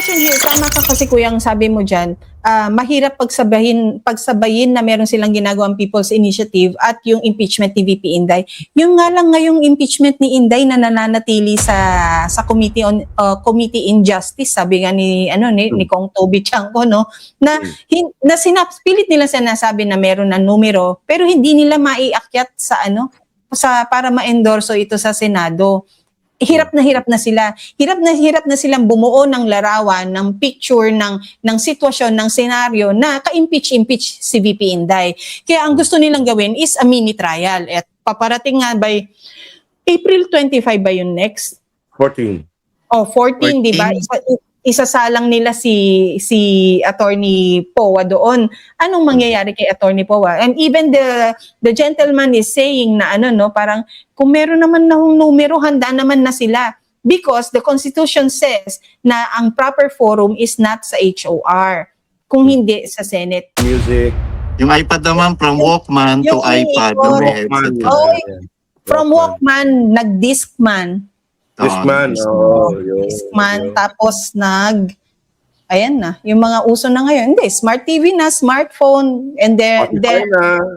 question here, tama ka kasi kuyang sabi mo dyan, mahirap pagsabayin na meron silang ginagawang People's Initiative at yung impeachment ni VP Inday. Yung nga lang ngayong impeachment ni Inday na nananatili sa Committee on Justice, sabi nga ni Kong Toby Chanco, no, na pilit nila sinasabi na meron na numero pero hindi nila maiakyat sa para ma-endorso ito sa Senado. Hirap na sila. Hirap na silang bumuo ng larawan, ng picture, ng sitwasyon, ng senaryo na ka-impeach si VP Inday. Kaya ang gusto nilang gawin is a mini trial. At paparating nga by April 25 ba yun next? 14. Oh, 14, di ba? Isasalang nila si Attorney Powa doon. Anong mangyayari kay Attorney Powa? And even the gentleman is saying na parang kung meron naman na numero, handa naman na sila. Because the Constitution says na ang proper forum is not sa HOR, kung hindi sa Senate. Music. Yung iPad naman from Walkman to iPad. From Walkman, nag-Discman. Discman. Discman, tapos ayan na, yung mga uso na ngayon. Hindi, smart TV na, smartphone, and then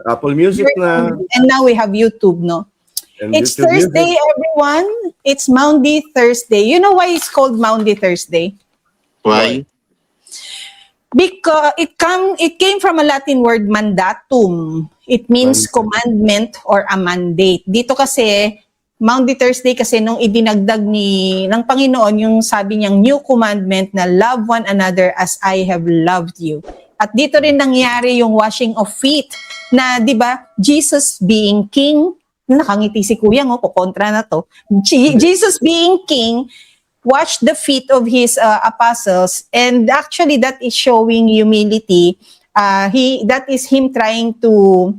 Apple Music na. And now we have YouTube, no? And it's YouTube Thursday, Music. everyone. It's Maundy Thursday. You know why it's called Maundy Thursday? Why? Because it came from a Latin word mandatum. It means commandment or a mandate. Dito kasi Maundy Thursday kasi nung idinagdag ng Panginoon yung sabi niyang new commandment na love one another as I have loved you. At dito rin nangyari yung washing of feet na 'di ba Jesus being king, nakangiti si Kuya kukontra na to. Jesus being king washed the feet of his apostles, and actually that is showing humility. That is him trying to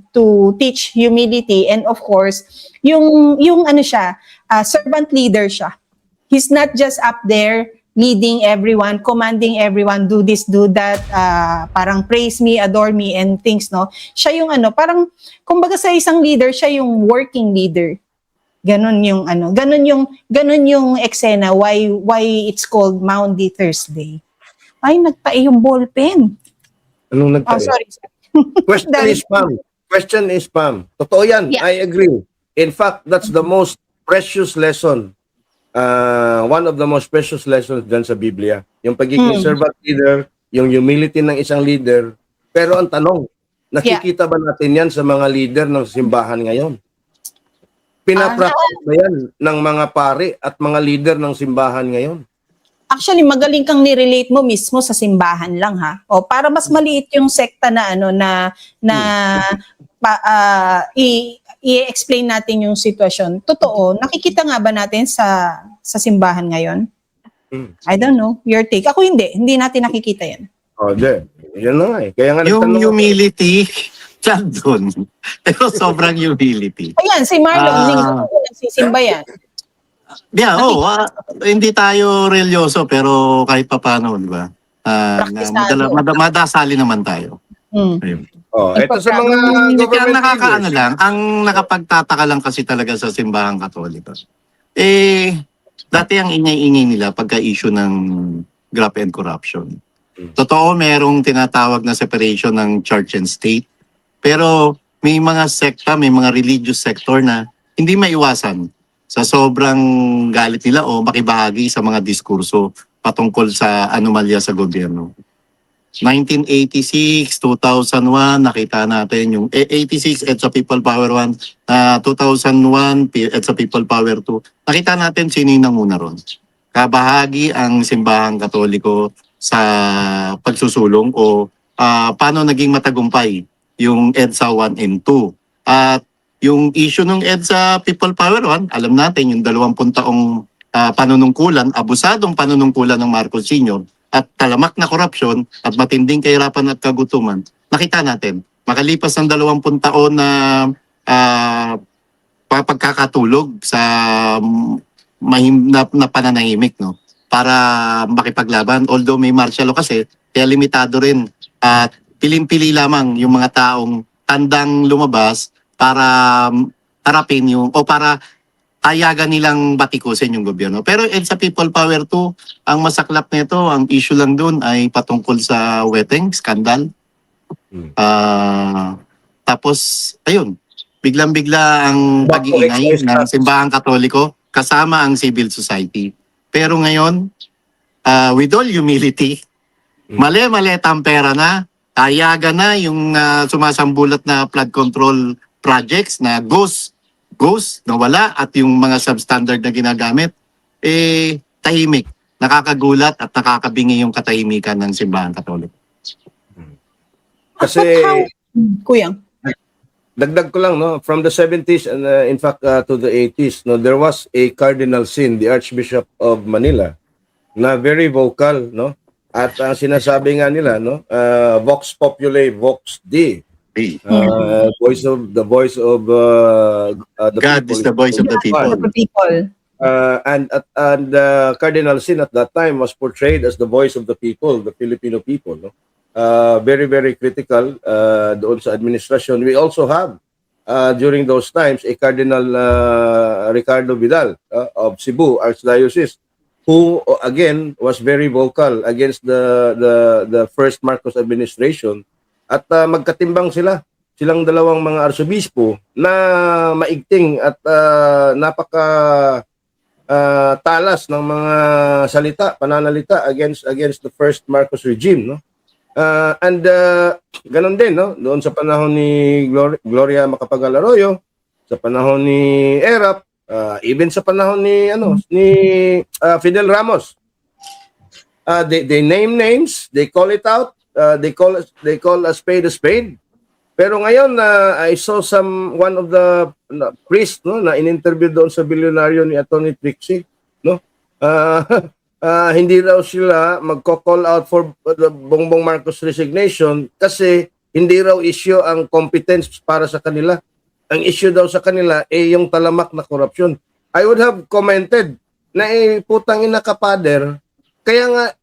teach humility, and of course yung servant leader siya. He's not just up there leading everyone, commanding everyone, do this, do that, parang praise me, adore me, and things, no? Siya yung parang kumbaga sa isang leader, siya yung working leader. Ganon yung eksena why it's called Maundy Thursday. Ay, nagtae yung ballpen. Anong nagtayo? Oh, sorry. Question is spam. Totoo yan. Yeah. I agree. In fact, that's the most precious lesson. One of the most precious lessons dyan sa Biblia. Yung pagiging servant leader, yung humility ng isang leader. Pero ang tanong, nakikita ba natin yan sa mga leader ng simbahan ngayon? Pinapractice ba yan ng mga pare at mga leader ng simbahan ngayon? Actually, magaling kang nirelate mo mismo sa simbahan lang, ha? O para mas maliit yung sekta i-explain natin yung sitwasyon. Totoo, nakikita nga ba natin sa simbahan ngayon? I don't know, your take. Ako hindi natin nakikita yan. Yan na nga eh. Kaya nga yung humility, doon. Pero sobrang humility. Ayan, si Marlon, nagsisimba yan. Yeah, hindi tayo religyoso pero kahit papaano, di ba? Madasali naman tayo. Ayun. Ito sa mga Ang nakakaano lang, ang nakapagtataka lang kasi talaga sa simbahang Katoliko. Dati ang ingay-ingay nila pagka-issue ng graft and corruption. Totoo, merong tinatawag na separation ng church and state. Pero may mga sekta, may mga religious sector na hindi maiwasan sa sobrang galit nila o makibahagi sa mga diskurso patungkol sa anomalya sa gobyerno. 1986, 2001, nakita natin yung 86 EDSA People Power 1, 2001 EDSA People Power 2. Nakita natin sino yung nanguna ron. Kabahagi ang simbahang Katoliko sa pagsusulong o paano naging matagumpay yung EDSA 1 and 2. At yung issue ng EDSA People Power 1, alam natin yung 20 taong panunungkulan, abusadong panunungkulan ng Marcos Sr. at talamak na korupsyon at matinding kahirapan at kagutuman. Nakita natin, makalipas ng 20 taon na pagkakatulog sa na pananahimik, no? Para makipaglaban. Although may martial law kasi, kaya limitado rin at piling-pili lamang yung mga taong tandang lumabas para harapin yung o para ayagan nilang batikusin yung gobyerno. Pero EDSA People Power 2, ang masaklap nito, ang issue lang doon ay patungkol sa weteng, skandal. Hmm. Tapos, ayun, biglang-bigla ang Back to pag-iingay excise ng tax. simbahang katoliko kasama ang civil society. Pero ngayon, with all humility, mali-mali ang pera na, ayagan na yung sumasambulat na flood control projects na ghost, nawala, at yung mga substandard na ginagamit, tahimik. Nakakagulat at nakakabingi yung katahimikan ng simbahan katoliko. Kasi, But how, Kuya? dagdag ko lang, no, from the 70s and in fact to the 80s, no, there was a cardinal sin, the Archbishop of Manila, na very vocal, no, at ang sinasabi nga nila, no, vox populi, vox Dei, voice of the the God people. is the voice of the people. For people. And Cardinal Sin at that time was portrayed as the voice of the people, the Filipino people, no? Very, very critical doon sa administrasyon. We also have during those times a Cardinal Ricardo Vidal of Cebu Archdiocese, who again was very vocal against the first Marcos administration, at magkatimbang silang dalawang mga arsobispo na maigting at napaka talas ng mga pananalita against the first Marcos regime, no? Ganon din, no? Doon sa panahon ni Gloria Macapagal Arroyo, sa panahon ni Erap, even sa panahon ni Fidel Ramos. They name names, they call it out, they call a spade a spade. Pero ngayon I saw one of the priest, no, na in-interview doon sa bilyonaryo ni Atty. Trixie, no? Hindi raw sila magko-call out for the Bongbong Marcos resignation kasi hindi raw issue ang competence para sa kanila. Ang issue daw sa kanila ay yung talamak na korupsyon. I would have commented na putang ina ka, Father, kaya nga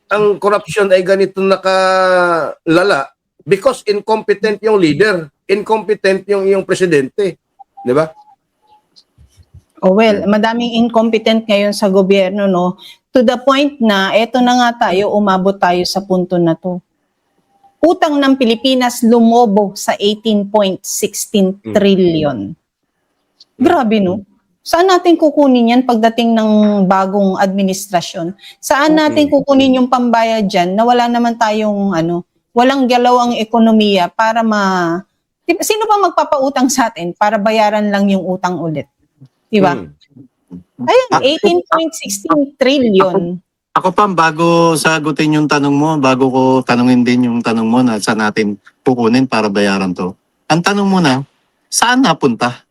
ang corruption ay ganito nakalala because incompetent yung leader, incompetent yung presidente, di ba? Oh well, madaming incompetent ngayon sa gobyerno, no? To the point na eto na nga tayo, umabot tayo sa punto na to. Utang ng Pilipinas lumobo sa 18.16 trillion. Grabe, no? Saan natin kukunin yan pagdating ng bagong administrasyon? Saan natin kukunin yung pambayad dyan na wala naman tayong walang galaw ang ekonomiya para sino ba magpapautang sa atin para bayaran lang yung utang ulit? Diba? Ayun, 18.16 trillion. Ako pa, bago sagutin yung tanong mo, bago ko tanungin din yung tanong mo na saan natin kukunin para bayaran to. Ang tanong mo na, saan napunta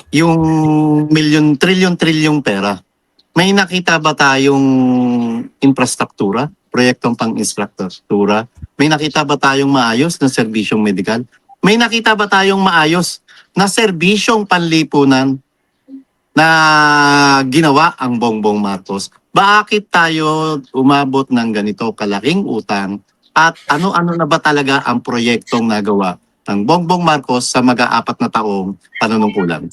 yung trillion pera? May nakita ba tayong infrastruktura, proyektong pang-infrastruktura? May nakita ba tayong maayos na serbisyong medikal? May nakita ba tayong maayos na serbisyong panlipunan na ginawa ang Bongbong Marcos? Bakit tayo umabot ng ganito kalaking utang at ano-ano na ba talaga ang proyektong nagawa ng Bongbong Marcos sa mag-aapat na taong panunungkulan?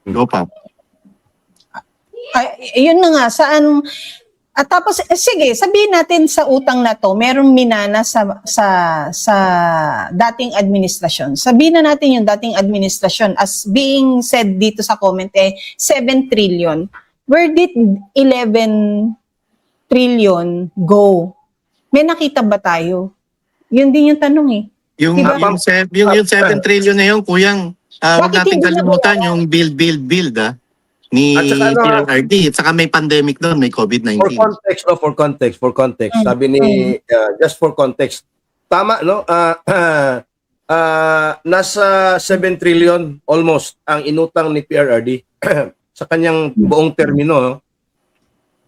Go pa. Yun na nga, saan... At tapos, sige, sabihin natin sa utang na to, merong minana sa dating administrasyon. Sabihin na natin yung dating administrasyon, as being said dito sa comment, 7 trillion. Where did 11 trillion go? May nakita ba tayo? Yun din yung tanong eh. Yung, Diba? yung 7 trillion na yun, kuyang, huwag Bakit natin hindi kalimutan nagawa? yung build, ni At saka PRRD. At saka may pandemic doon, may COVID-19. For context. Sabi ni, just for context. Tama, no? Nasa 7 trillion almost ang inutang ni PRRD sa kanyang buong termino. No?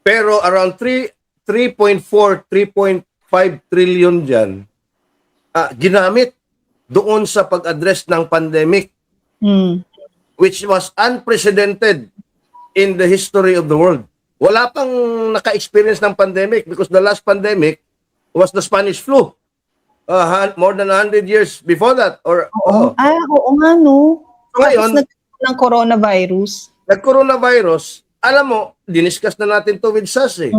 Pero around 3.4, 3.5 trillion dyan, ginamit doon sa pag-address ng pandemic, which was unprecedented in the history of the world. Wala pang naka-experience ng pandemic because the last pandemic was the Spanish flu. More than 100 years before that. Oo Oo nga, no? ngayon, ng coronavirus. nag-coronavirus, alam mo, diniscuss na natin to with SAS eh.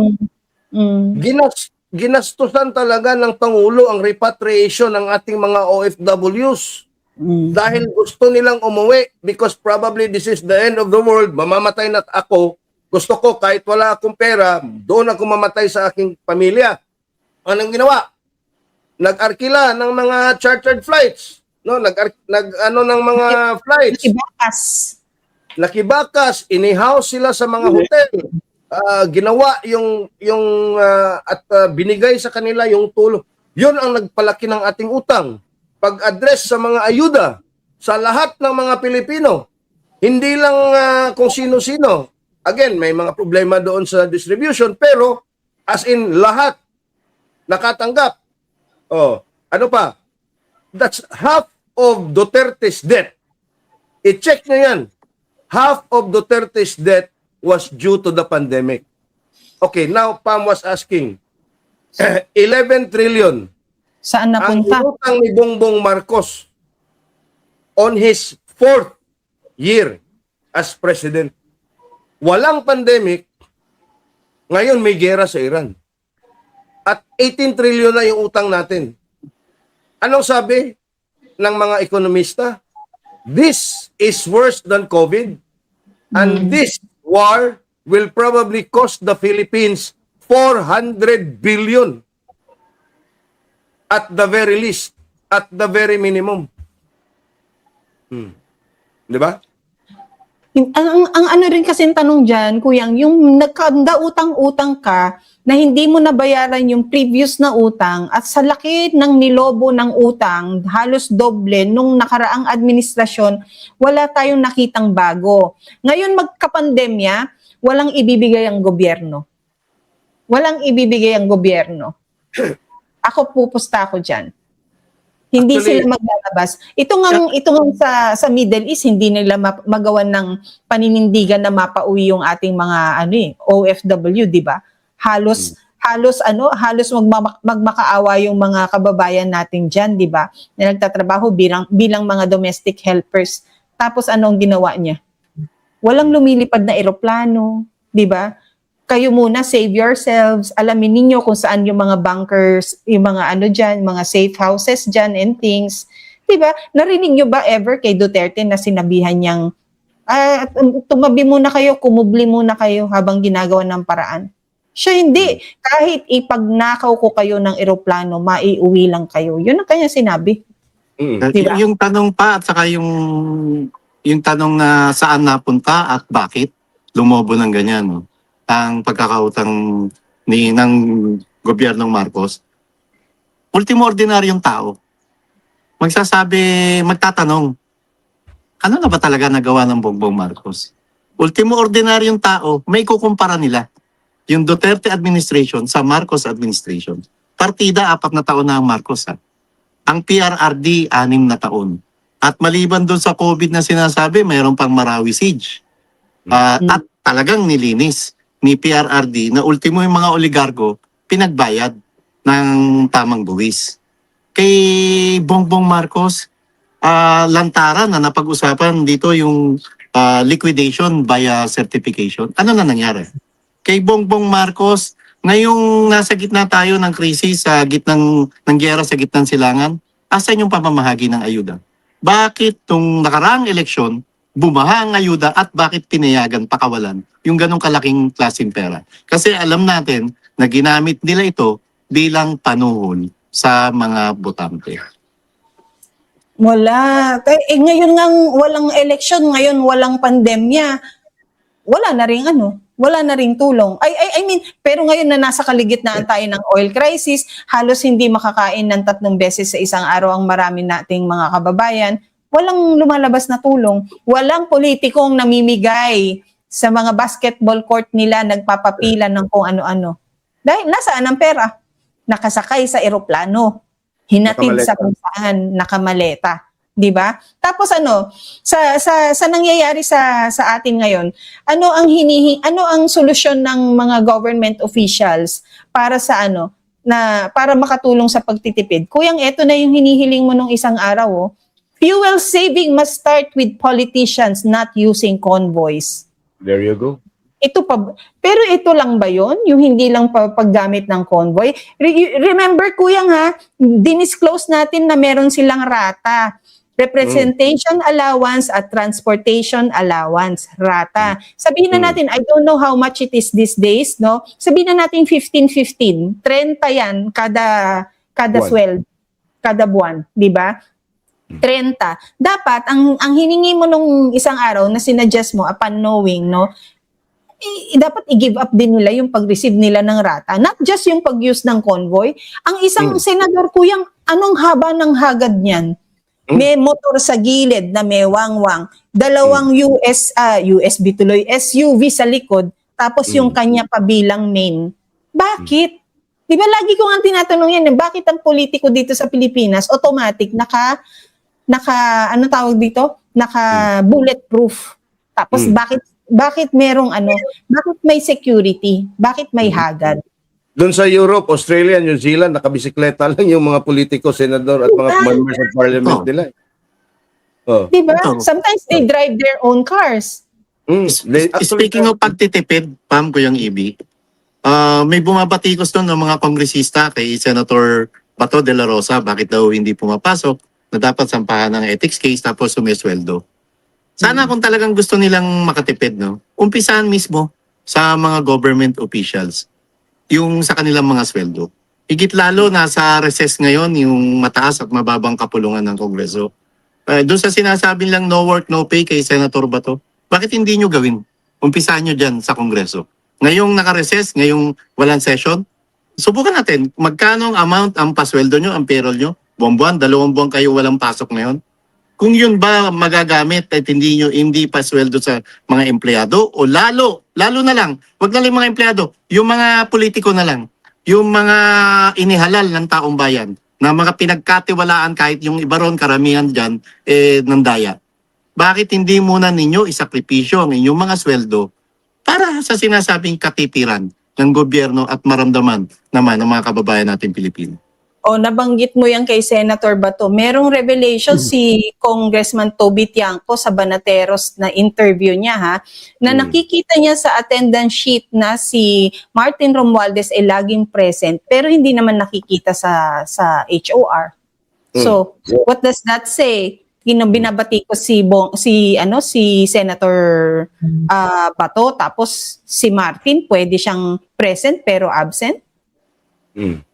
Mm. Ginastusan talaga ng Pangulo ang repatriation ng ating mga OFWs. Mm. Dahil gusto nilang umuwi because probably this is the end of the world, mamamatay na ako. Gusto ko kahit wala akong pera, doon ako mamatay sa aking pamilya. Anong ginawa? Nag-arkila ng mga chartered flights, no? Ng mga flights. Nakibakas, inihaw sila sa mga hotel. Ginawa at binigay sa kanila yung tulong. 'Yun ang nagpalaki ng ating utang. Pag-address sa mga ayuda sa lahat ng mga Pilipino. Hindi lang kung sino-sino. Again, may mga problema doon sa distribution pero as in lahat nakatanggap. Oh, ano pa? That's half of Duterte's debt. I-check nyo yan. Half of Duterte's debt was due to the pandemic. Okay, now Pam was asking, 11 trillion Saan ang napunta? utang ni Bongbong Marcos on his 4th year as president. Walang pandemic, ngayon may gera sa Iran. At 18 trillion na yung utang natin. Anong sabi ng mga ekonomista? This is worse than COVID. And this war will probably cost the Philippines 400 billion. At the very least, at the very minimum. Di ba? Ang ano rin kasi tanong dyan, Kuyang, yung nagkanda-utang-utang ka na hindi mo nabayaran yung previous na utang at sa laki ng nilobo ng utang, halos doble nung nakaraang administrasyon, wala tayong nakitang bago. Ngayon magkapandemya, walang ibibigay ang gobyerno. Walang ibibigay ang gobyerno. Ako pupusta ako dyan. Hindi Actually, sila maglalabas. Ito nga sa Middle East, hindi nila magawan ng paninindigan na mapauwi yung ating mga OFW, di ba? Halos magmakaawa yung mga kababayan natin diyan, di ba? Na nagtatrabaho bilang mga domestic helpers. Tapos anong ginawa niya? Walang lumilipad na eroplano, di ba? Kayo muna, save yourselves. Alamin ninyo kung saan yung mga bunkers, yung mga dyan, mga safe houses dyan and things. Diba? Narinig nyo ba ever kay Duterte na sinabihan niyang, tumabi muna kayo, kumubli muna kayo habang ginagawa ng paraan? Siya hindi. Kahit ipagnakaw ko kayo ng eroplano, maiuwi lang kayo. Yun ang kanya sinabi. Diba? Yung tanong pa at saka yung tanong na saan napunta at bakit lumobo ng ganyan, no? Ang pagkakautang ng gobyernong Marcos, ultimo ordinaryong tao, magtatanong, ano na ba talaga nagawa ng Bongbong Marcos? Ultimo ordinaryong tao, may kukumpara nila yung Duterte administration sa Marcos administration. Partida, 4 na taon na ang Marcos. Ang PRRD, 6 na taon. At maliban doon sa COVID na sinasabi, mayroon pang Marawi siege. At talagang nilinis ni PRRD na ultimo yung mga oligarko pinagbayad ng tamang buwis. Kay Bongbong Marcos, lantaran na napag-usapan dito yung liquidation via certification. Ano na nangyari? Kay Bongbong Marcos, ngayong nasa gitna tayo ng krisis, sa gitnang ng giyera sa gitnang silangan, asan yung pamamahagi ng ayuda? Bakit tong nakaraang eleksyon, bumaha ang ayuda at bakit pinayagan pakawalan yung ganong kalaking klaseng pera? Kasi alam natin na ginamit nila ito bilang panuhol sa mga botante. Wala. Ngayon nga walang election, ngayon walang pandemya. Wala na ring tulong. I mean, pero ngayon na nasa kaligitnaan tayo ng oil crisis, halos hindi makakain ng 3 beses sa isang araw ang marami nating mga kababayan. Walang lumalabas na tulong. Walang politikong namimigay sa mga basketball court nila, nagpapapila ng kung ano-ano. Dahil nasaan ang pera? Nakasakay sa eroplano. Hinatid sa kung saan, nakamaleta. Diba? Tapos sa nangyayari sa atin ngayon, ano ang solusyon ng mga government officials para para makatulong sa pagtitipid? Kuyang, eto na yung hinihiling mo nung isang araw, Fuel saving must start with politicians not using convoys. There you go. Ito pa, pero ito lang ba yon? Yung hindi lang paggamit ng convoy? Remember, Kuyang ha, dinisclose natin na meron silang rata. Representation allowance at transportation allowance, rata. Sabihin na natin, I don't know how much it is these days, no? Sabihin na natin 15-15, 30 yan kada Buwan. sweldo, kada buwan, di ba? 30. Dapat, ang hiningi mo nung isang araw na sinadjust mo upon knowing, no? Dapat i-give up din nila yung pag-receive nila ng rata. Not just yung pag-use ng convoy. Ang isang senador, Kuyang, anong haba ng hagad niyan? May motor sa gilid na may wangwang. Dalawang USB tuloy, SUV sa likod. Tapos yung kanya pabilang main. Bakit? Di ba lagi ko nga tinatanong yan, bakit ang politiko dito sa Pilipinas, automatic, ano tawag dito? Naka bulletproof. Tapos bakit merong bakit may security? Bakit may hagad? Doon sa Europe, Australia, New Zealand, nakabisikleta lang yung mga politiko, senador at mga members of parliament nila. Oh. Diba? Sometimes they drive their own cars. Speaking of pagtitipid, Pam, Kuyang Ibi, may bumabatikos doon ng mga kongresista kay Senator Bato de la Rosa, bakit daw hindi pumapasok, na dapat sampahan ng ethics case tapos sumisweldo. Sana kung talagang gusto nilang makatipid, no, umpisahan mismo sa mga government officials, yung sa kanilang mga sweldo. Higit lalo nasa recess ngayon yung mataas at mababang kapulungan ng Kongreso. Doon sa sinasabi lang no work, no pay kay Senator Bato, bakit hindi nyo gawin? Umpisahan nyo dyan sa Kongreso. Ngayong naka-recess, ngayong walang session, subukan natin magkano ang amount ang pasweldo nyo, ang payroll nyo, buwan-buwan, 2 buwan kayo walang pasok ngayon. Kung yun ba magagamit at hindi pa sweldo sa mga empleyado o lalo na lang, wag na lang mga empleyado, yung mga politiko na lang, yung mga inihalal ng taong bayan, na mga pinagkatiwalaan kahit yung iba ron karamihan dyan, ng daya. Bakit hindi muna ninyo isakripisyo ang inyong mga sweldo para sa sinasabing katitiran ng gobyerno at maramdaman naman ng mga kababayan natin Pilipino? O nabanggit mo yan kay Senator Bato. Merong revelation si Congressman Toby Tiangco sa Banateros na interview niya na nakikita niya sa attendance sheet na si Martin Romualdez ay laging present pero hindi naman nakikita sa HOR. So, what does that say? Binabati ko si Senator Bato tapos si Martin pwede siyang present pero absent?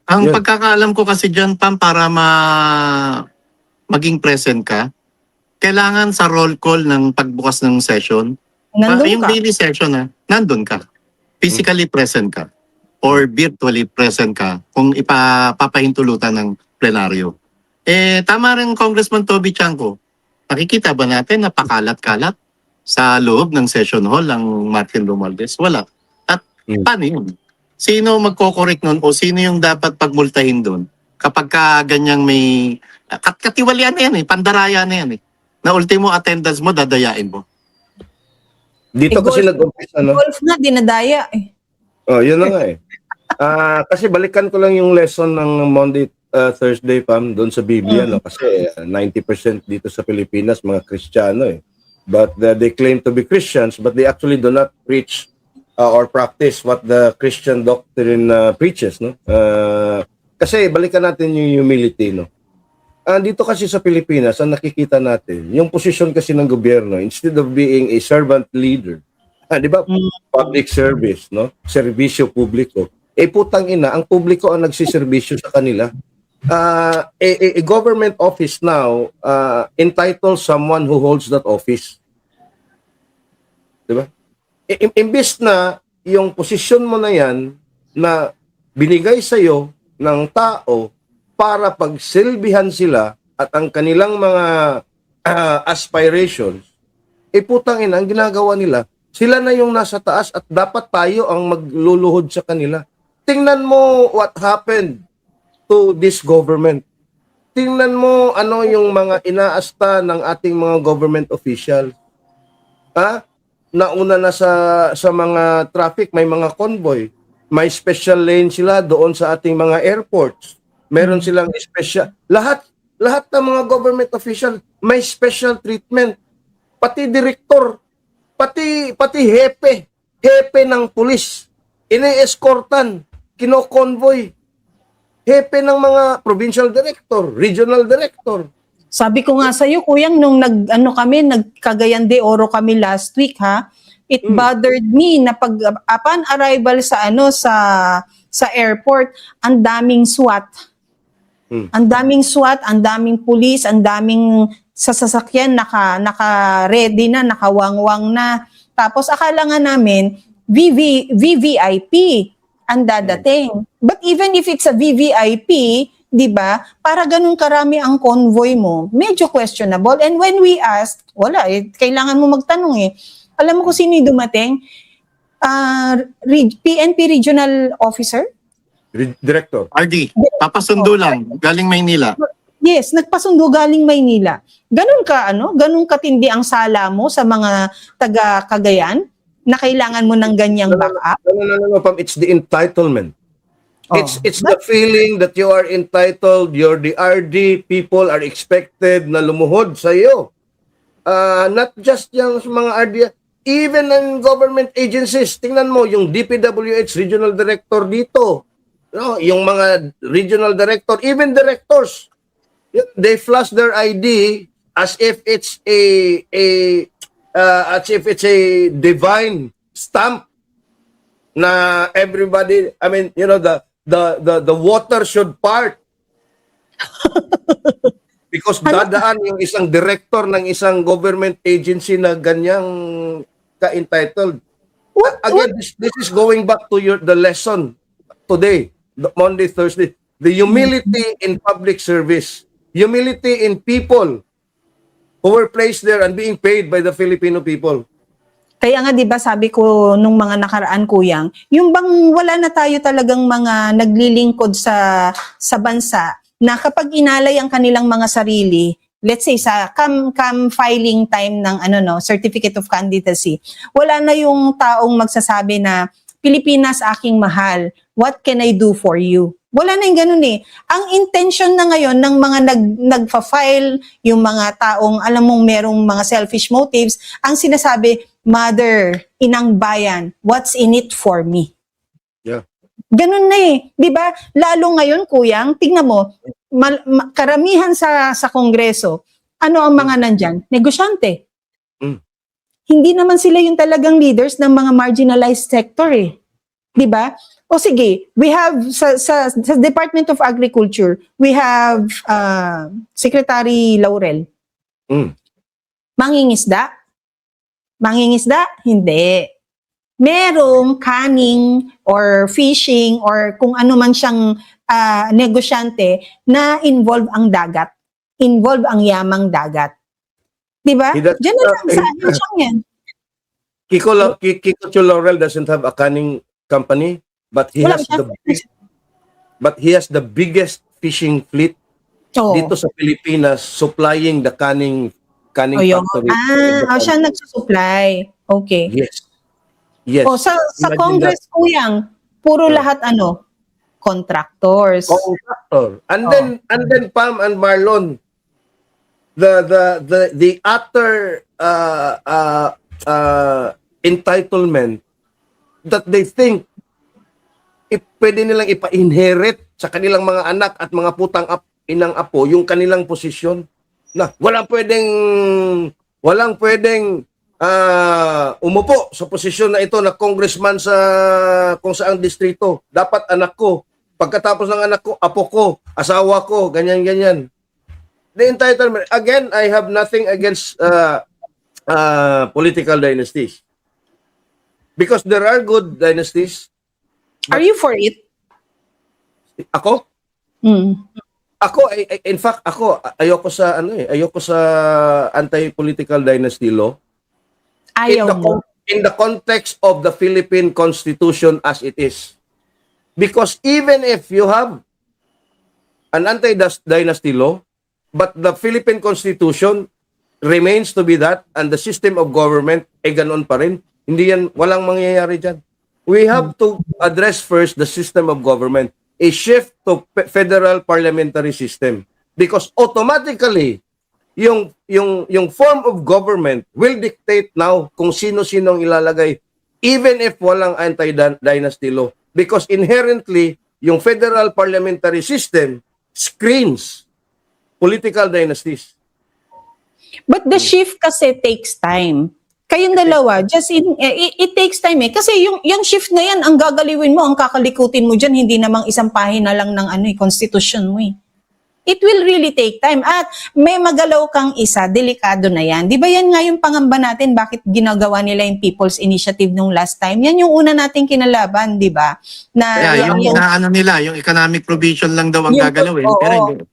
Ang pagkakaalam ko kasi dyan, Pam, para maging present ka, kailangan sa roll call ng pagbukas ng session, yung daily session, nandun ka. Physically present ka. Or virtually present ka kung papahintulutan ng plenaryo. Tama rin Congressman Toby Tiangco. Nakikita ba natin na pakalat-kalat sa loob ng session hall ng Martin Romualdez? Wala. At paano yun? Sino magko-correct nun o sino yung dapat pagmultahin doon kapag ganyang may katiwalian na yan pandaraya na yan na ultimo attendance mo dadayain mo. Dito kasi nag-umpisa Golf na dinadaya Oh, yun na nga kasi balikan ko lang yung lesson ng Monday, Thursday, Pam, doon sa Biblia, no? Kasi 90% dito sa Pilipinas mga Kristiyano But they claim to be Christians but they actually do not preach or practice what the Christian doctrine preaches, no? Kasi balikan natin yung humility, no? Dito kasi sa Pilipinas, ang nakikita natin, yung posisyon kasi ng gobyerno, instead of being a servant leader, di ba? Public service, no? Serbisyo publiko. Putang ina, ang publiko ang nagsiservisyo sa kanila. A government office now entitles someone who holds that office. Di ba? Imbes na yung posisyon mo na yan na binigay sa'yo ng tao para pagsilbihan sila at ang kanilang mga aspirations, putang ina, ang ginagawa nila, sila na yung nasa taas at dapat tayo ang magluluhod sa kanila. Tingnan mo what happened to this government. Tingnan mo ano yung mga inaasta ng ating mga government official. Nauna na sa mga traffic, may mga convoy. May special lane sila doon sa ating mga airports. Meron silang special. Lahat lahat ng mga government official may special treatment. Pati direktor, pati hepe ng pulis, ini-escortan, kino-convoy, hepe ng mga provincial director, regional director. Sabi ko nga sa iyo, Kuyang, nung nagkagayan de Oro kami last week, ha, it bothered me na upon arrival sa airport, ang daming SWAT. Ang daming SWAT, ang daming pulis, ang daming sa sasakyan naka-ready na, nakawangwang na. Tapos akala nga namin VVIP ang dadating. But even if it's a VVIP, 'di ba? Para ganun karami ang convoy mo, medyo questionable. And when we asked, wala kailangan mo magtanong eh. Alam mo kung sino yung dumating? PNP regional officer? Director. RD, papasundo lang, galing Maynila. Yes, nagpasundo galing Maynila. Ganun katindi ang sala mo sa mga taga Cagayan na kailangan mo ng ganyang backup? No, Pam, it's the entitlement. Oh. It's the feeling that you are entitled, you're the RD, people are expected na lumuhod sa iyo. Not just yung mga RD, even in government agencies. Tingnan mo, yung DPWH regional director dito, no, yung mga regional director, even directors, they flash their ID as if it's a divine stamp na everybody, I mean, you know, the water should part. Because dadaan yung isang director ng isang government agency na ganyang ka-entitled. Again, this is going back to the lesson today, Monday, Thursday. The humility in public service. Humility in people who were placed there and being paid by the Filipino people. Kaya nga 'di ba sabi ko nung mga nakaraan, Kuyang, yung bang wala na tayo talagang mga naglilingkod sa bansa na kapag inalay ang kanilang mga sarili, let's say sa come filing time ng certificate of candidacy, wala na yung taong magsasabi na Pilipinas aking mahal, what can I do for you? Wala na yung ganun eh. Ang intention na ngayon ng mga nagfa-file, yung mga taong alam mong merong mga selfish motives, ang sinasabi, mother, inang bayan, what's in it for me? Yeah. Ganun na eh. Di ba? Lalo ngayon, Kuyang, tignan mo, karamihan sa Kongreso, ano ang mga nandyan? Negosyante. Hindi naman sila yung talagang leaders ng mga marginalized sector eh. Di ba? O sige, we have sa Department of Agriculture, we have Secretary Laurel. Mangingisda? Mangingisda? Hindi. Merong canning or fishing or kung ano man siyang negosyante na involve ang dagat. Involve ang yamang dagat. Diba? Diyan na lang sa siyang yan. Kiko Laurel doesn't have a canning company, but he has the biggest fishing fleet dito sa Pilipinas, supplying the canning factory. Siya nagsusupply. Okay. Yes. Sa Congress, Kuyang, puro lahat contractors. Contractor. And then Pam and Marlon, the utter entitlement that they think pwede nilang ipa-inherit sa kanilang mga anak at mga putang inang apo yung kanilang posisyon na walang pwedeng umupo sa posisyon na ito na congressman sa kung saang distrito. Dapat anak ko. Pagkatapos ng anak ko, apo ko, asawa ko, ganyan. The entitlement. Again, I have nothing against political dynasties. Because there are good dynasties. Are you for it? Ako? Ako, in fact, ayoko sa anti-political dynasty law. In the context of the Philippine Constitution as it is. Because even if you have an anti-dynasty law, but the Philippine Constitution remains to be that, and the system of government ganon pa rin, walang mangyayari dyan. We have to address first the system of government, a shift to federal parliamentary system. Because automatically, yung form of government will dictate now kung sino-sino ang ilalagay even if walang anti-dynasty law. Because inherently, yung federal parliamentary system screens political dynasties. But the shift kasi takes time. Kayong dalawa, it takes time eh. Kasi yung shift na yan, ang gagaliwin mo, ang kakalikutin mo dyan, hindi namang isang pahina lang ng constitution mo eh. It will really take time. At may magalaw kang isa, delikado na yan. Di ba yan nga yung pangamba natin, bakit ginagawa nila yung People's Initiative nung last time? Yan yung una nating kinalaban, di ba? Kaya yung inaano nila, yung economic provision lang daw ang gagalawin. Pero hindi.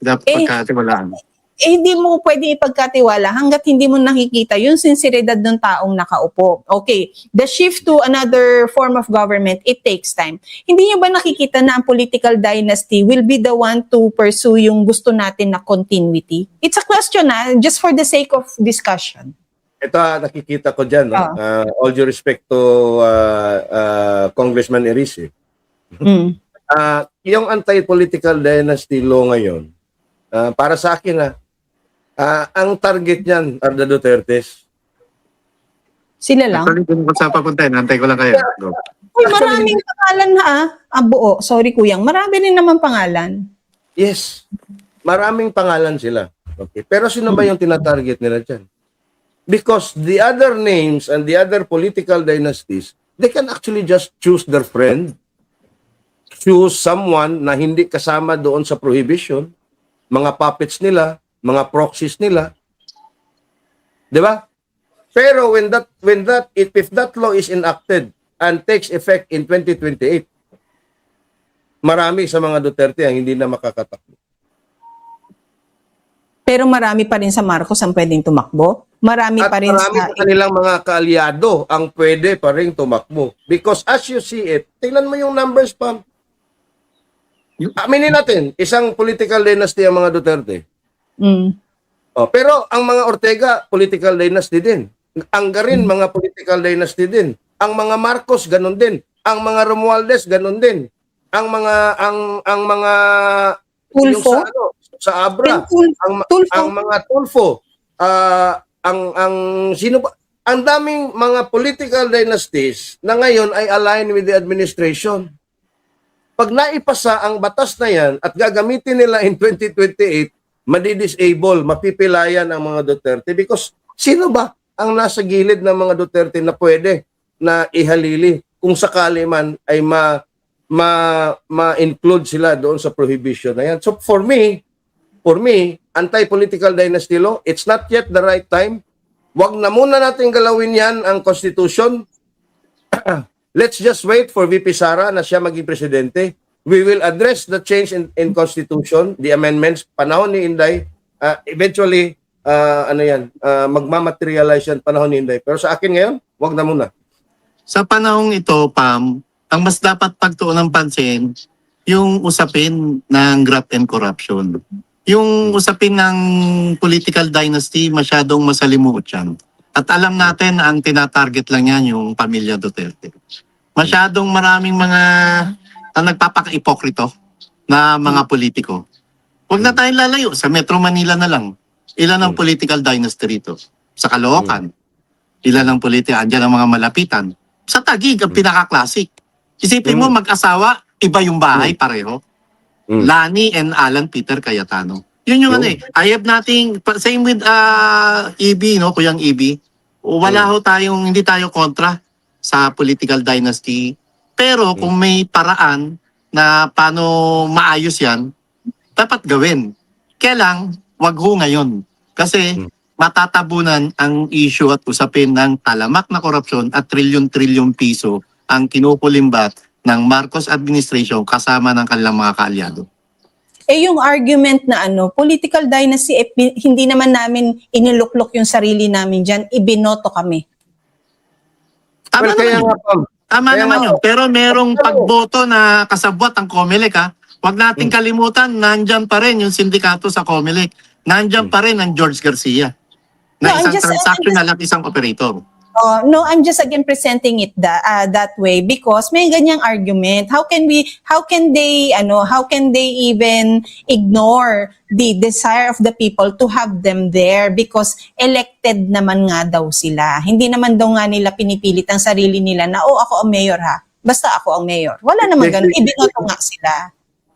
Dapat pagkatiwalaan. Hindi mo pwede ipagkatiwala hanggat hindi mo nakikita yung sinseridad ng taong nakaupo. Okay, the shift to another form of government, it takes time. Hindi nyo ba nakikita na ang political dynasty will be the one to pursue yung gusto natin na continuity? It's a question just for the sake of discussion. Ito nakikita ko dyan. No? All due respect to Congressman Erice. Yung anti-political dynasty law ngayon, para sa akin ang target niyan are the Dutertes. Sila lang? Actually, kung sa papunta, nantay ko lang kayo. Go. Uy, maraming pangalan na buo. Sorry kuyang, marami rin naman pangalan. Yes. Maraming pangalan sila. Okay. Pero sino ba yung tinatarget nila dyan? Because the other names and the other political dynasties, they can actually just choose their friend, choose someone na hindi kasama doon sa prohibition, mga puppets nila, mga proxies nila. 'Di ba? Pero if that law is enacted and takes effect in 2028, marami sa mga Duterte ang hindi na makakatakbo. Pero marami pa rin sa Marcos ang pwedeng tumakbo. Marami At pa rin marami sa kanilang mga kaalyado ang pwede pa rin tumakbo. Because as you see it, tingnan mo yung numbers, Pam. Aminin natin, isang political dynasty ang mga Duterte. Pero ang mga Ortega, political dynasty din. Ang Garin, mga political dynasty din. Ang mga Marcos, ganun din. Ang mga Romualdez, ganun din. Ang mga Tulfo? Sa Abra, ang mga Tulfo, sino ba? Ang daming mga political dynasties na ngayon ay aligned with the administration. Pag naipasa ang batas na yan at gagamitin nila in 2028, madi-disable, mapipilayan ang mga Duterte because sino ba ang nasa gilid ng mga Duterte na pwede na ihalili kung sakali man ay ma-include sila doon sa prohibition na yan. So for me, anti-political dynasty law, it's not yet the right time. Wag na muna natin galawin yan ang Constitution. Let's just wait for VP Sara na siya maging presidente. We will address the change in Constitution, the amendments, panahon ni Inday. Eventually, magmamaterialize yan panahon ni Inday. Pero sa akin ngayon, wag na muna. Sa panahong ito, Pam, ang mas dapat pagtuon ng pansin, yung usapin ng graft and corruption. Yung usapin ng political dynasty, masyadong masalimuot yan. At alam natin, ang tinatarget lang yan yung pamilya Duterte. Masyadong maraming mga nagpapaka-ipokrito na mga politiko. Huwag na tayong lalayo. Sa Metro Manila na lang. Ilan ang political dynasty rito? Sa Caloocan. Ilan ang political, andyan ang mga malapitan. Sa Taguig, ang pinaka-classic. Isipin mo, mag-asawa, iba yung bahay, pareho. Lani and Alan Peter Cayetano. Yun yung ayab nating, same with EB, no, Kuyang EB. Wala ho tayong, hindi tayo kontra sa political dynasty. Pero kung may paraan na paano maayos yan, dapat gawin. Kailang, wag ho ngayon. Kasi matatabunan ang issue at usapin ng talamak na korupsyon at trilyon-trilyon piso ang kinukulimbat ng Marcos administration kasama ng kanilang mga kaalyado. Yung argument na political dynasty, hindi naman namin iniluklok yung sarili namin dyan, ibinoto kami. Tama naman yun. Tama naman yun. Pero merong pagboto na kasabwat ang COMELEC ha. Huwag nating kalimutan, nandyan pa rin yung sindikato sa COMELEC. Nandyan pa rin ang George Garcia na isang transactional at isang operator. No, I'm just again presenting it that way because may ganyang argument. How can they even ignore the desire of the people to have them there because elected naman nga daw sila. Hindi naman daw nga nila pinipilit ang sarili nila na, ako ang mayor ha. Basta ako ang mayor. Wala naman ganun. Ibinoto nga sila.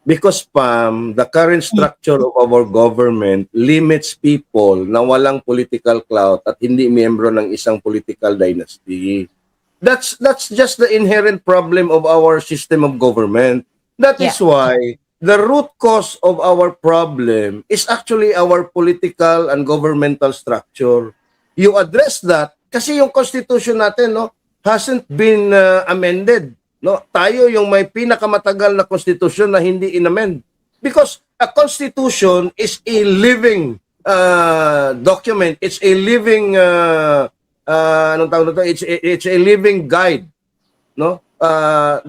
Because Pam, the current structure of our government limits people na walang political clout at hindi miyembro ng isang political dynasty. That's just the inherent problem of our system of government. That is why the root cause of our problem is actually our political and governmental structure. You address that kasi yung constitution natin hasn't been amended. Tayo yung may pinakamatagal na constitution na hindi inamend. Because a constitution is a living document. It's a living anong tawag nito? It's a living guide,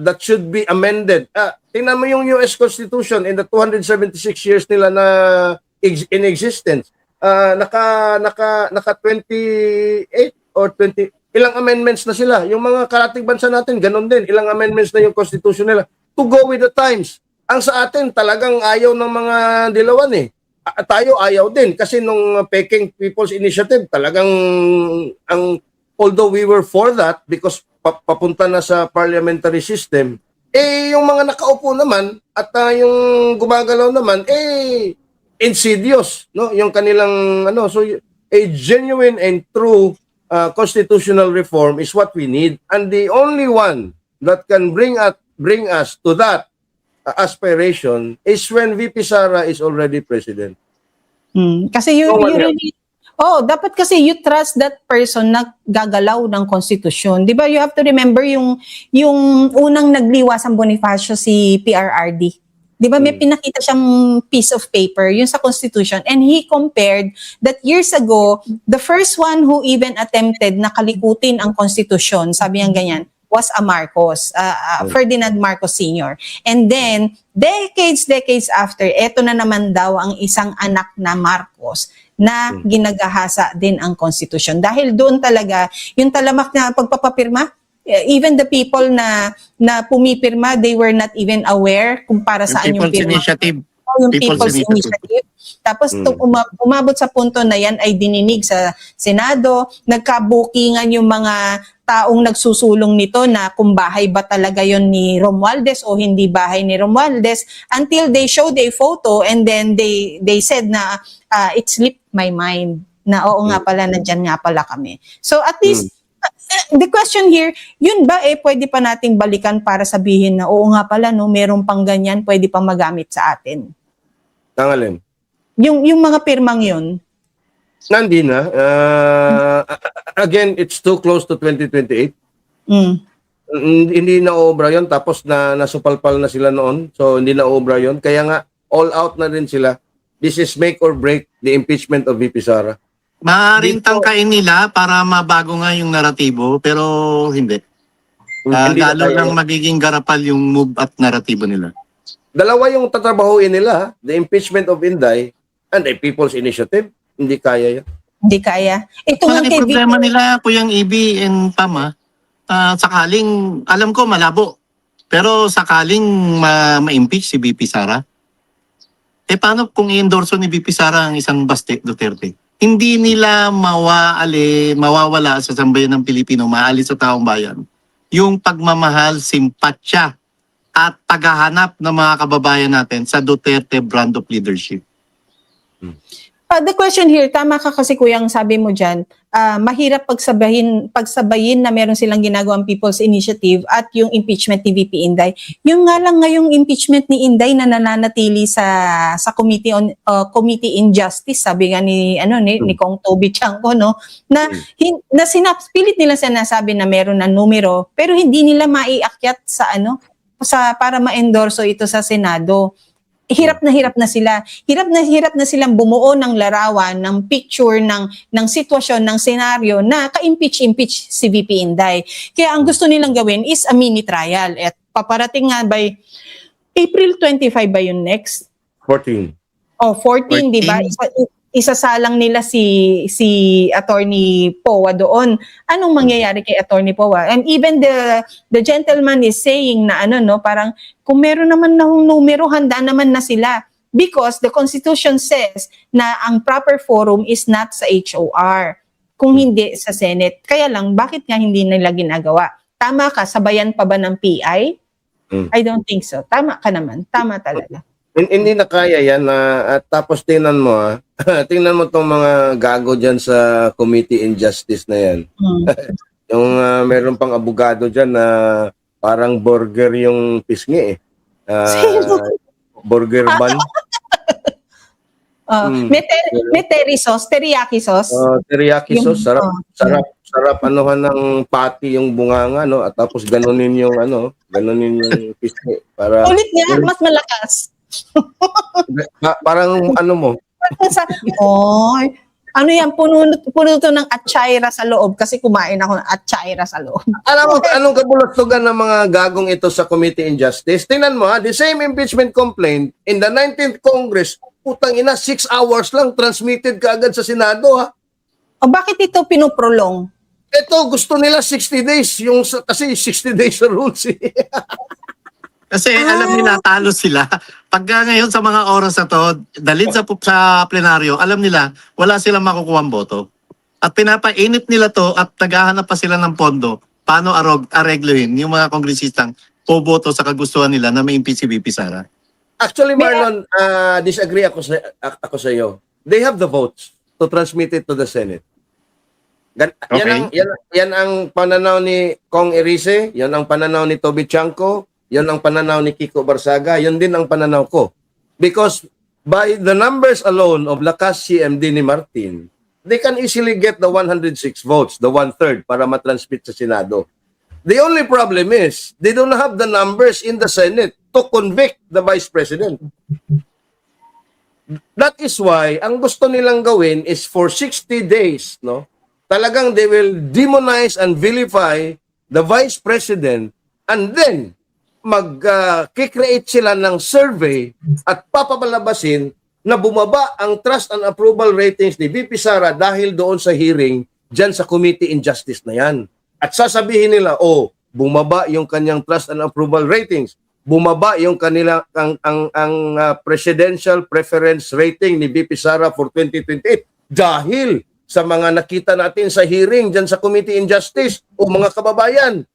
that should be amended. Tingnan mo yung US Constitution in the 276 years nila na in existence. Naka 28 or 20 ilang amendments na sila. Yung mga karatig bansa natin, ganun din. Ilang amendments na yung constitution nila. To go with the times. Ang sa atin, talagang ayaw ng mga dilawan tayo ayaw din. Kasi nung Peking People's Initiative, talagang, although we were for that, because papunta na sa parliamentary system, yung mga nakaupo naman, at yung gumagalaw naman, insidious, yung kanilang, so a genuine and true constitutional reform is what we need, and the only one that can bring us to that aspiration is when VP Sara is already president. Kasi you really dapat kasi you trust that person na gagalaw ng konstitusyon. 'Di ba? You have to remember yung unang nagliwasang Bonifacio si PRRD. Di ba may pinakita siyang piece of paper, yun sa Constitution, and he compared that years ago, the first one who even attempted na kalikutin ang Constitution, sabi niya ganyan, was a Marcos, Ferdinand Marcos Sr. And then, decades after, eto na naman daw ang isang anak na Marcos na ginagahasa din ang Constitution. Dahil doon talaga, yung talamak na pagpapapirma, even the people na pumipirma, they were not even aware kung para saan yung pirma. Yung People's Initiative. Tapos umabot sa punto na yan ay dininig sa Senado, nagkabukingan yung mga taong nagsusulong nito na kung bahay ba talaga yon ni Romualdez o hindi bahay ni Romualdez, until they showed a photo and then they said na it slipped my mind na oo nga pala, nandyan nga pala kami. So at least the question here, yun ba pwede pa nating balikan para sabihin na oo nga pala meron pang ganyan, pwede pa magamit sa atin? Tangalin. Yung mga pirmang yun? Nandi na. Again, it's too close to 2028. Hindi na obra yun, tapos nasupalpal na sila noon. So hindi na obra yun. Kaya nga, all out na rin sila. This is make or break the impeachment of VP Sara. Maaaring tangkain nila para mabago nga yung naratibo, pero hindi. Lalo lang magiging garapal yung move at naratibo nila. Dalawa yung tatrabahuin nila, the impeachment of Inday and the People's Initiative. Hindi kaya yan. Hindi kaya. Ito nga Ang problema nila, Kuyang EB and Pam, sakaling, alam ko malabo, pero sakaling ma-impeach si VP Sara, paano kung i-endorso ni VP Sara ang isang Baste Duterte? Hindi nila mawawala sa sambayan ng Pilipino, maalis sa taong bayan, yung pagmamahal, simpatsya, at paghahanap ng mga kababayan natin sa Duterte brand of leadership. The question here, tama ka kasi kuyang sabi mo dyan, mahirap pagsabayin na meron silang ginagawang People's Initiative at yung impeachment ni VP Inday. Yung nga lang ngayong impeachment ni Inday na nananatili sa Committee in Justice, sabi nga ni Kong Toby Chanco, na pilit nila sinasabi na meron na numero pero hindi nila maiakyat para ma-endorso ito sa Senado. Hirap na sila. Hirap na silang bumuo ng larawan, ng picture, ng sitwasyon, ng senaryo na ka-impeach si VP Inday. Kaya ang gusto nilang gawin is a mini trial. At paparating nga by April 25 ba yun next? 14. Oh, 14, di ba? isasalang nila si Attorney Poa doon. Anong mangyayari kay Attorney Poa? And even the gentleman is saying na parang kung meron naman na numero, handa naman na sila. Because the Constitution says na ang proper forum is not sa HOR, kung hindi sa Senate. Kaya lang, bakit nga hindi nila ginagawa? Tama ka, sabayan pa ba ng PI? I don't think so. Tama ka naman. Tama talaga. Hindi na kaya yan at tapos tingnan mo tingnan mo tong mga gago diyan sa Committee on Justice na yan. Yung meron pang abogado diyan na parang burger yung pisngi burger bun. May teriyaki sauce. Teriyaki sauce, sarap anuhan ng pati yung bunganga at tapos ganunin yung ganunin yung pisngi para ulit nga, mas malakas. parang mo. Ano yan, puno to ng atchaira sa loob kasi kumain ako ng atchaira sa loob. Alam mo, anong kabulatugan ng mga gagong ito sa Committee on Justice? Tingnan mo the same impeachment complaint in the 19th Congress, putang ina, 6 hours lang transmitted kaagad sa Senado O bakit ito pinoprolong? Ito, gusto nila 60 days, kasi 60 days sa rules Kasi alam nila, talo sila. Pagka ngayon sa mga oras na to, dalhin sa plenaryo, alam nila, wala silang makukuha ang boto. At pinapainit nila to at naghahanap pa sila ng pondo, paano aregluhin yung mga kongresistang boboto sa kagustuhan nila na may impeach si VP Sara. Actually, Marlon, disagree ako sa iyo. They have the votes to transmit it to the Senate. Yan ang pananaw ni Kong Erice, yan ang pananaw ni Toby Chanco, yan ang pananaw ni Kiko Barsaga, yan din ang pananaw ko. Because by the numbers alone of Lakas, CMD ni Martin, they can easily get the 106 votes, the 1/3 para matransmit sa Senado. The only problem is, they don't have the numbers in the Senate to convict the Vice President. That is why, ang gusto nilang gawin is for 60 days, talagang they will demonize and vilify the Vice President and then mag-create sila ng survey at papapalabasin na bumaba ang trust and approval ratings ni VP Sara dahil doon sa hearing dyan sa Committee on Justice na yan. At sasabihin nila, bumaba yung kanyang trust and approval ratings, bumaba yung kanila ang presidential preference rating ni VP Sara for 2028 dahil sa mga nakita natin sa hearing dyan sa Committee on Justice. Mga kababayan,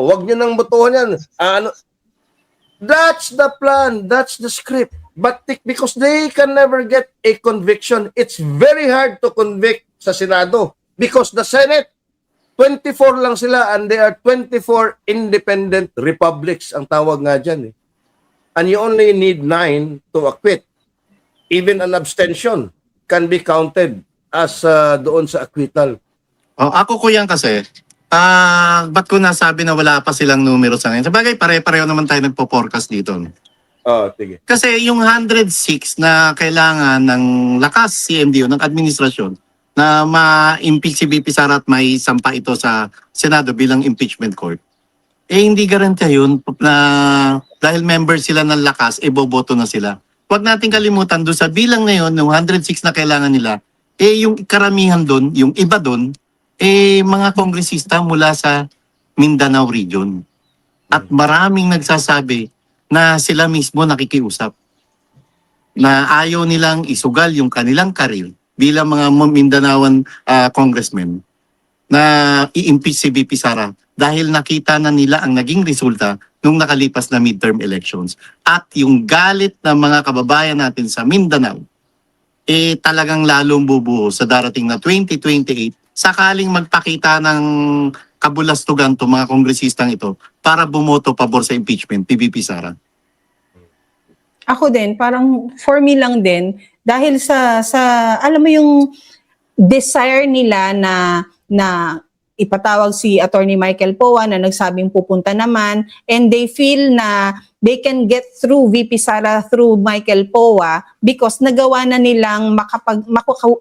wag nyo nang botohan yan. That's the plan, that's the script. But because they can never get a conviction, it's very hard to convict sa Senado. Because the Senate, 24 lang sila and they are 24 independent republics ang tawag nga dyan. And you only need 9 to acquit. Even an abstention can be counted as doon sa acquittal. Ako kuya kasi, ba't ko nasabi na wala pa silang numero sa ngayon? Sabagay, pare-pareho naman tayo nagpo-forecast dito. Sige. Kasi yung 106 na kailangan ng Lakas CMD ng administrasyon na ma-impeach si VP Sara at may sampa ito sa Senado bilang impeachment court, hindi garantiya yun na dahil member sila ng Lakas, boboto na sila. Huwag natin kalimutan doon sa bilang na yun, yung 106 na kailangan nila, yung karamihan doon, yung iba doon, mga kongresista mula sa Mindanao region. At maraming nagsasabi na sila mismo nakikiusap na ayaw nilang isugal yung kanilang karir bilang mga Mindanaoan congressmen na i-impeach si VP Sara dahil nakita na nila ang naging resulta nung nakalipas na midterm elections. At yung galit ng mga kababayan natin sa Mindanao, talagang lalong bubuo sa darating na 2028 sakaling magpakita ng kabulastugan to mga kongresistang ito para bumoto pabor sa impeachment ni VP Sara. Ako din, parang for me lang din, dahil sa alam mo yung desire nila na ipatawag si Attorney Michael Poa na nagsabing pupunta naman, and they feel na they can get through VP Sara through Michael Poa because nagawa na nilang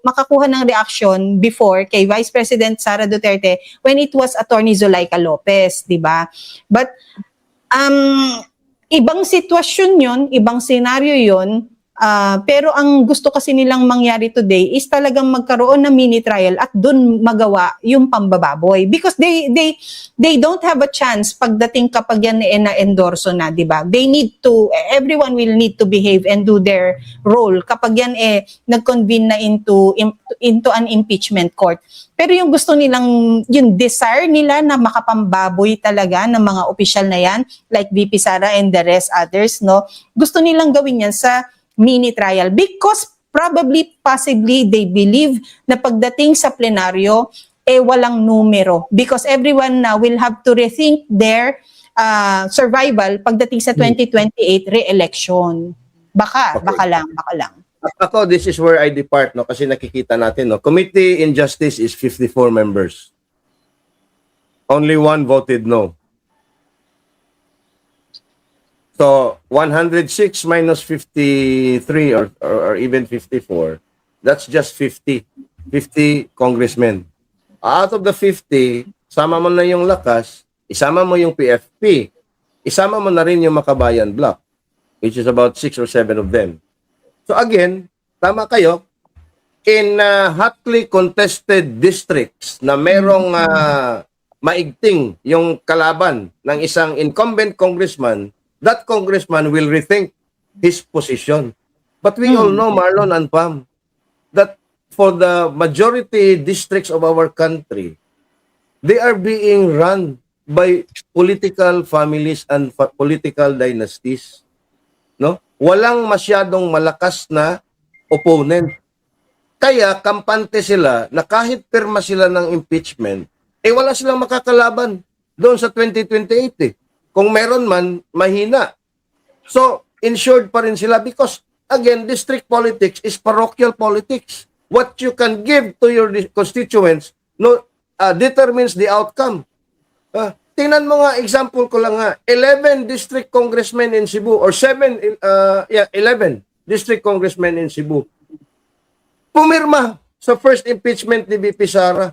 makakuha ng reaction before kay Vice President Sara Duterte when it was Attorney Zulaika Lopez, di ba? But ibang sitwasyon yun, ibang senaryo yun, Pero ang gusto kasi nilang mangyari today is talagang magkaroon ng mini trial at dun magawa yung pambababoy because they don't have a chance pagdating kapag yan na-endorso na, di ba? Everyone will need to behave and do their role kapag yan nag-convene na into an impeachment court. Pero yung gusto nilang, yung desire nila na makapambaboy talaga ng mga opisyal na yan, like VP Sara and the rest others, no? Gusto nilang gawin yan sa mini trial because possibly they believe na pagdating sa plenaryo walang numero because everyone now will have to rethink their survival pagdating sa 2028 re-election. Baka lang. Ako, this is where I depart, no? Kasi nakikita natin, no? Committee in Justice is 54 members. Only one voted no. So, 106 minus 53 or even 54, that's just 50. 50 congressmen. Out of the 50, sama mo na yung Lakas, isama mo yung PFP, isama mo na rin yung Makabayan Bloc, which is about 6 or 7 of them. So again, tama kayo, in hotly contested districts na merong maigting yung kalaban ng isang incumbent congressman, that congressman will rethink his position. But we all know, Marlon and Pam, that for the majority districts of our country, they are being run by political families and political dynasties. No? Walang masyadong malakas na opponent. Kaya kampante sila na kahit pirma sila ng impeachment, wala silang makakalaban doon sa 2028 Kung meron man, mahina. So, insured pa rin sila because, again, district politics is parochial politics. What you can give to your constituents determines the outcome. Tingnan mo nga, example ko lang nga, 11 district congressmen in Cebu or 11 district congressmen in Cebu. Pumirma sa first impeachment ni VP Sara.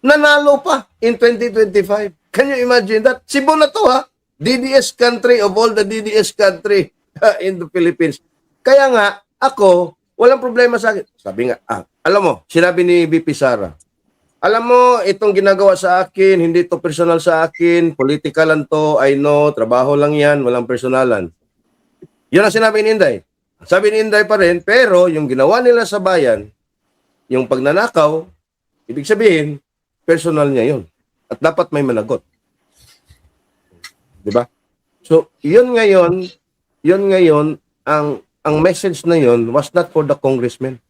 Nanalo pa in 2025. Can you imagine that? Cebu na to DDS country of all the DDS country in the Philippines. Kaya nga, ako, walang problema sa akin. Sabi nga, alam mo, sinabi ni VP Sara, alam mo, itong ginagawa sa akin, hindi to personal sa akin, political lang to, I know, trabaho lang yan, walang personalan. Yun ang sinabi ni Inday. Sabi ni Inday pa rin, pero yung ginawa nila sa bayan, yung pagnanakaw, ibig sabihin, personal niya yun. At dapat may managot. Diba? So, yun ngayon, ang message na yun was not for the congressmen.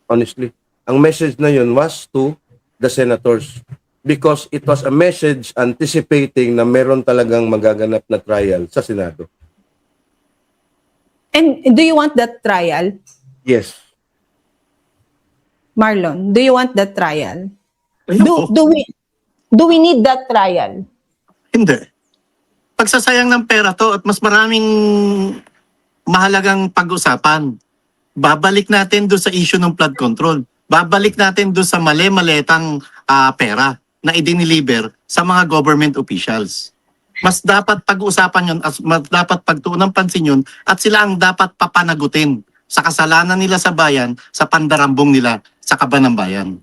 Honestly. Ang message na yun was to the senators. Because it was a message anticipating na meron talagang magaganap na trial sa Senado. And do you want that trial? Yes. Marlon, do you want that trial? Ayoko. Do we need that trial? Hindi. Pagsasayang ng pera to at mas maraming mahalagang pag-usapan. Babalik natin doon sa issue ng flood control. Babalik natin doon sa mali-maletang pera na idiniliver sa mga government officials. Mas dapat pag-uusapan yun at mas dapat pagtuunan pansin yun at sila ang dapat papanagutin sa kasalanan nila sa bayan, sa pandarambong nila sa kaban ng bayan.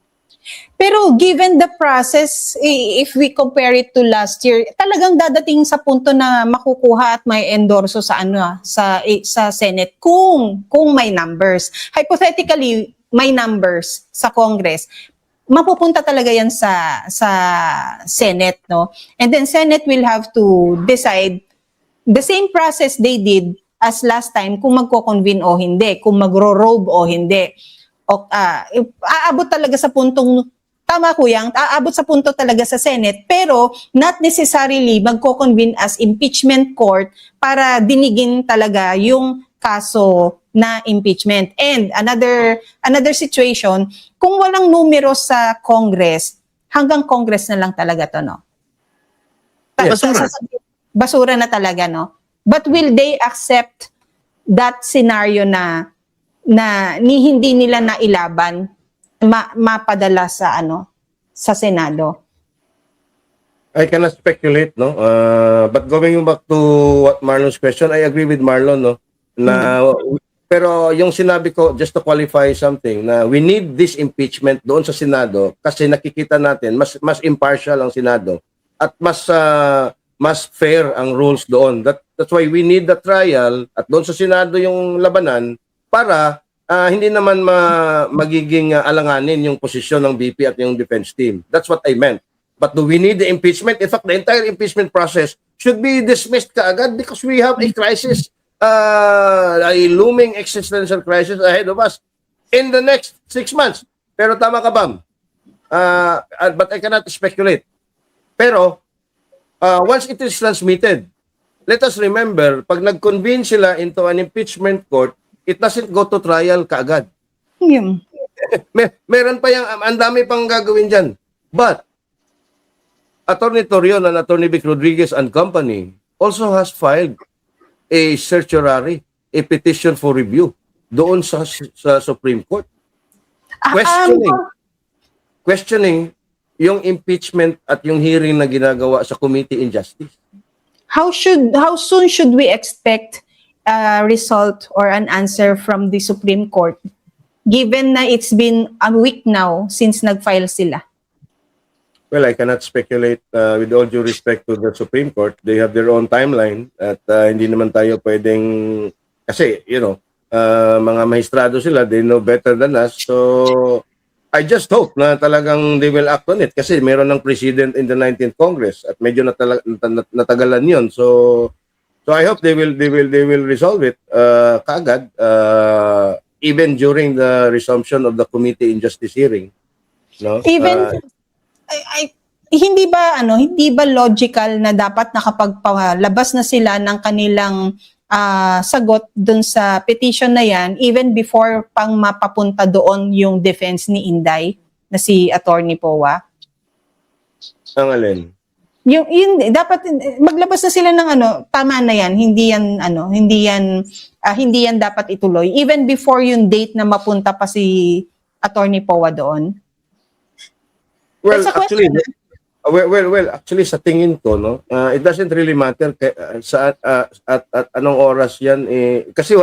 Pero given the process, if we compare it to last year, talagang dadating sa punto na makukuha at may endorso sa sa Senate kung may numbers. Hypothetically, may numbers sa Congress. Mapupunta talaga yan sa Senate, no? And then Senate will have to decide the same process they did as last time kung magko-convene o hindi, kung magro-robe o hindi. Aabot talaga sa puntong, tama Kuyang, aabot sa punto talaga sa Senate, pero not necessarily magko-convene as impeachment court para dinigin talaga yung kaso na impeachment. And another situation, kung walang numero sa Congress, hanggang Congress na lang talaga to, no? Basura. Basura na talaga, no? But will they accept that scenario na hindi nila nailaban mapadala sa sa Senado? I cannot speculate, no? But going back to what Marlon's question, I agree with Marlon, no? Na Pero yung sinabi ko, just to qualify something, na we need this impeachment doon sa Senado kasi nakikita natin, mas impartial ang Senado at mas fair ang rules doon. That's why we need the trial at doon sa Senado yung labanan para hindi naman magiging alanganin yung posisyon ng BP at yung defense team. That's what I meant. But do we need the impeachment? In fact, the entire impeachment process should be dismissed kaagad because we have a crisis, a looming existential crisis ahead of us in the next 6 months. Pero tama ka, Bam. But I cannot speculate. Pero, once it is transmitted, let us remember, pag nag-convene sila into an impeachment court, it doesn't go to trial kaagad. Yun. Meron pa yung, ang dami pang gagawin dyan. But, Attorney Torion and Attorney Vic Rodriguez and company also has filed a certiorari, a petition for review doon sa Supreme Court. Questioning yung impeachment at yung hearing na ginagawa sa Committee on Justice. How soon should we expect a result or an answer from the Supreme Court given na it's been a week now since nag-file sila? Well, I cannot speculate with all due respect to the Supreme Court. They have their own timeline at hindi naman tayo pwedeng kasi, mga mahistrado sila, they know better than us. So, I just hope na talagang they will act on it kasi meron ng president in the 19th Congress at medyo natagalan yun. So I hope they will resolve it kaagad even during the resumption of the Committee on Justice hearing. No? Even hindi ba logical na dapat nakapagpalabas na sila ng kanilang sagot dun sa petition na yan even before pang mapapunta doon yung defense ni Inday na si Attorney Powa? Ang alin? Yung dapat maglabas na sila ng tama na yan, hindi yan dapat ituloy even before yung date na mapunta pa si Attorney Powa doon. Well, That's a actually, question. actually sa tingin ko, no, it doesn't really matter at anong oras 'yan kasi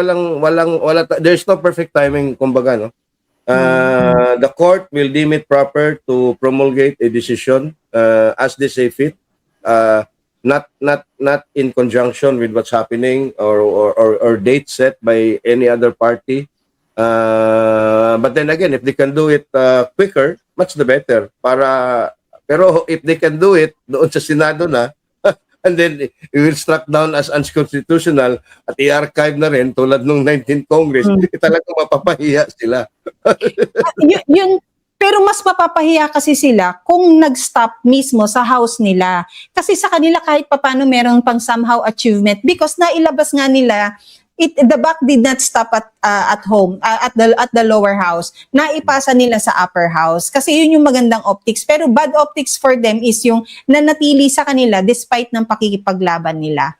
there's no perfect timing kumbaga, no. The court will deem it proper to promulgate a decision as they see fit, not in conjunction with what's happening or date set by any other party. But then again, if they can do it quicker, much the better. Pero if they can do it doon sa Senado na, and then it will struck down as unconstitutional at i-archive na rin tulad nung 19th Congress, talagang mapapahiya sila. Pero mas mapapahiya kasi sila kung nag-stop mismo sa house nila. Kasi sa kanila kahit papano meron pang somehow achievement because nailabas nga nila the buck did not stop at home at the lower house. Naipasa nila sa upper house kasi yun yung magandang optics. Pero bad optics for them is yung nanatili sa kanila despite ng pakikipaglaban nila.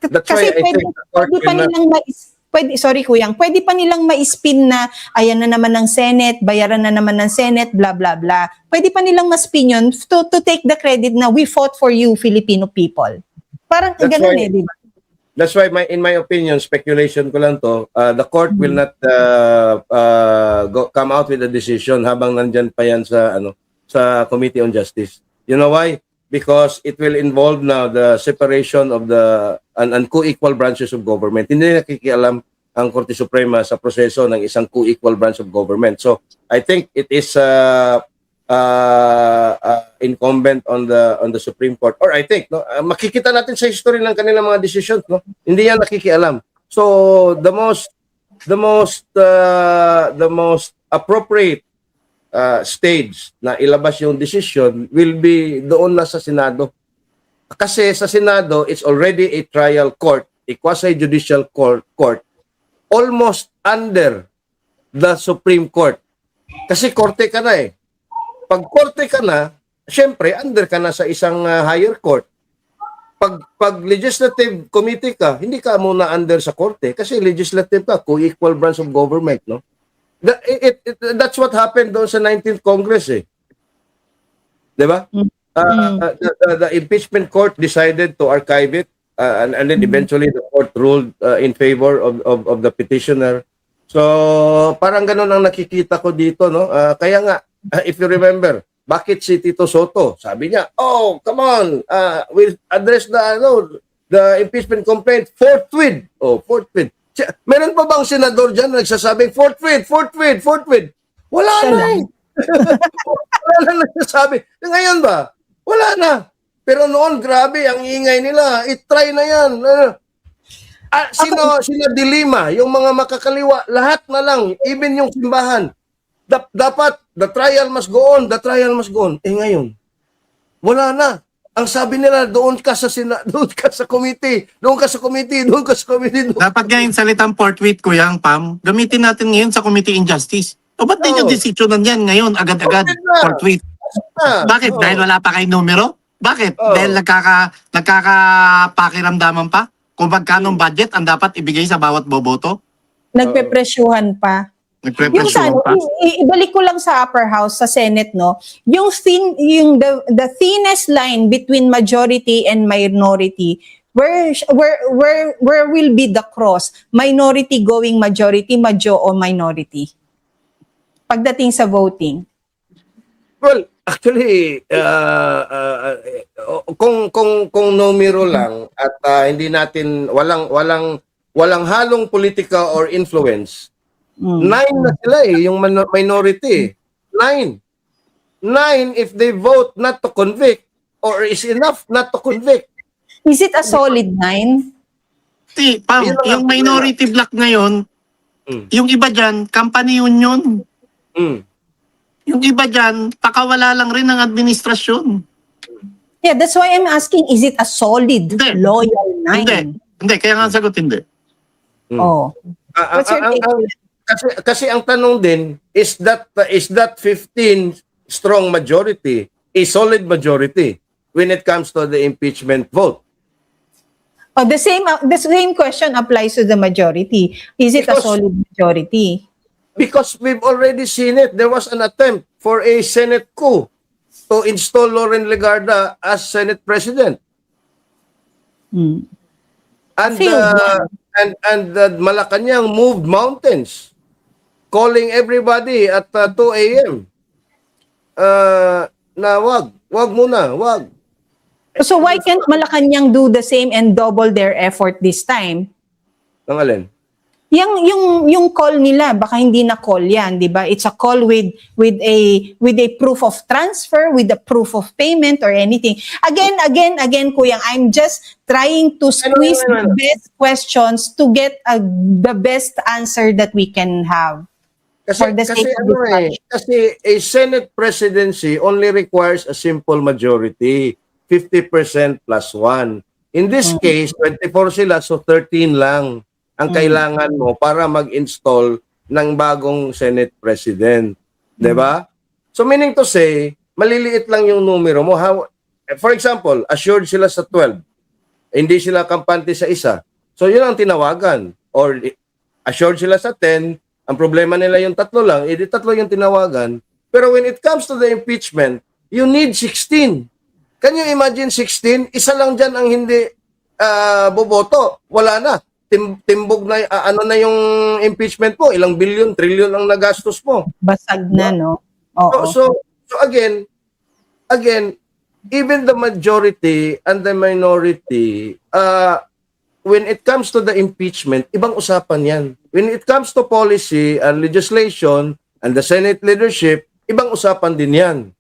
That's Kasi why I think the court pwede pa will not- nilang pwede pa nilang ma-spin na ayan na naman ng Senate, bayaran na naman ng Senate, blah blah blah. Pwede pa nilang ma-spin yun to take the credit na we fought for you Filipino people. Parang That's ganun why- di ba? That's why in my opinion, speculation ko lang to, the court will not come out with a decision habang nandyan pa yan sa Committee on Justice. You know why? Because it will involve now the separation of the and co-equal branches of government. Hindi nakikialam ang Korte Suprema sa proseso ng isang co-equal branch of government. So I think it is incumbent on the Supreme Court, or I think makikita natin sa history ng kanilang mga decisions, no, hindi yan nakikialam. So the most appropriate stage na ilabas yung decision will be doon na sa Senado, kasi sa Senado it's already a trial court, a quasi-judicial court almost under the Supreme Court, kasi korte ka na Pag korte ka na, syempre, under ka na sa isang higher court. Pag legislative committee ka, hindi ka muna under sa korte kasi legislative ka, co-equal branch of government, no? That's what happened doon sa 19th Congress, Di ba? The impeachment court decided to archive it and then eventually the court ruled in favor of the petitioner. So parang ganun ang nakikita ko dito, no? Kaya nga, if you remember, bakit si Tito Soto? Sabi niya, oh, come on, we'll address the impeachment complaint forthwith. Oh, forthwith. Meron pa bang senador dyan na nagsasabing forthwith? Wala Siya na lang. eh. Wala na nagsasabi. Ngayon ba? Wala na. Pero noon, grabe, ang ingay nila. I-try na yan. Sina De Lima, yung mga makakaliwa, lahat na lang, even yung simbahan. Dapat, the trial must go on. Eh ngayon, wala na. Ang sabi nila, doon ka sa committee. Dapat ngayon salitang forthwith ko yung Pam, gamitin natin ngayon sa Committee on Justice. O ba't ninyo desisyonan yan ngayon agad-agad? Forthwith. Bakit? Dahil wala pa kayong numero? Bakit? Dahil nagkakapakiramdaman pa? Kung magkano budget ang dapat ibigay sa bawat boboto? Nagpepresyuhan pa. Yung Nagprepresyon pa? ibalik ko lang sa upper house, sa Senate, no? Yung the thinnest line between majority and minority, where will be the cross? Minority going majority, majo o minority? Pagdating sa voting. Well, actually, kung numero lang at hindi natin walang halong politika or influence, 9 na sila yung minority. 9 if they vote not to convict or is enough not to convict. Is it a solid 9? Pam, yung minority block ngayon, yung iba dyan, company union. Yung iba dyan, pakawala lang rin ng administrasyon. Yeah, that's why I'm asking, is it a solid, Hindi. loyal 9? Hindi, kaya nga ang sagot hindi. Oh. What's your take? Kasi ang tanong din is that 15 strong majority a solid majority when it comes to the impeachment vote. Oh, the same question applies to the majority. Is it a Because- solid majority? Because we've already seen it. There was an attempt for a Senate coup to install Loren Legarda as Senate President. Hmm. And Failed. Malacanang moved mountains, calling everybody at 2 a.m. Na wag muna. So why can't Malacanang do the same and double their effort this time? Ang alin? Yung call nila, baka hindi na call yan, di ba? It's a call with a proof of transfer, with a proof of payment or anything. Again, Kuyang, I'm just trying to squeeze the best questions to get the best answer that we can have. For the sake of discussion. Kasi a Senate presidency only requires a simple majority, 50% plus 1. In this case, 24 sila, so 13 lang ang kailangan mo para mag-install ng bagong Senate President. 'Di ba? So meaning to say, maliliit lang yung numero mo. For example, assured sila sa 12. Hindi sila kampante sa isa. So yun ang tinawagan. Or assured sila sa 10, ang problema nila yung 3 lang, edi 3 yung tinawagan. Pero when it comes to the impeachment, you need 16. Can you imagine 16? Isa lang dyan ang hindi boboto. Wala na. Timbog na, ano na yung impeachment mo? Ilang billion, trillion ang nagastos mo. Basag na, no? Oo. So again, even the majority and the minority, when it comes to the impeachment, ibang usapan yan. When it comes to policy and legislation and the Senate leadership, ibang usapan din yan.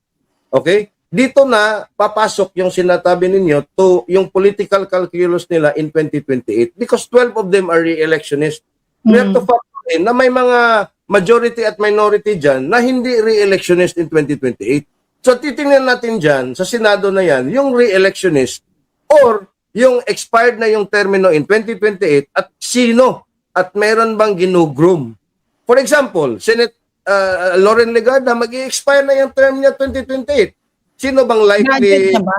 Okay? Dito na papasok yung sinatabi ninyo to yung political calculus nila in 2028 because 12 of them are re-electionists. We have to factor in na may mga majority at minority dyan na hindi re-electionist in 2028. So titingnan natin dyan sa Senado na yan, yung re-electionist or yung expired na yung termino in 2028 at sino at meron bang ginugroom. For example, Senate Loren Legarda, mag-i-expire na yung term niya 2028. Sino bang likely? Graduate na ba?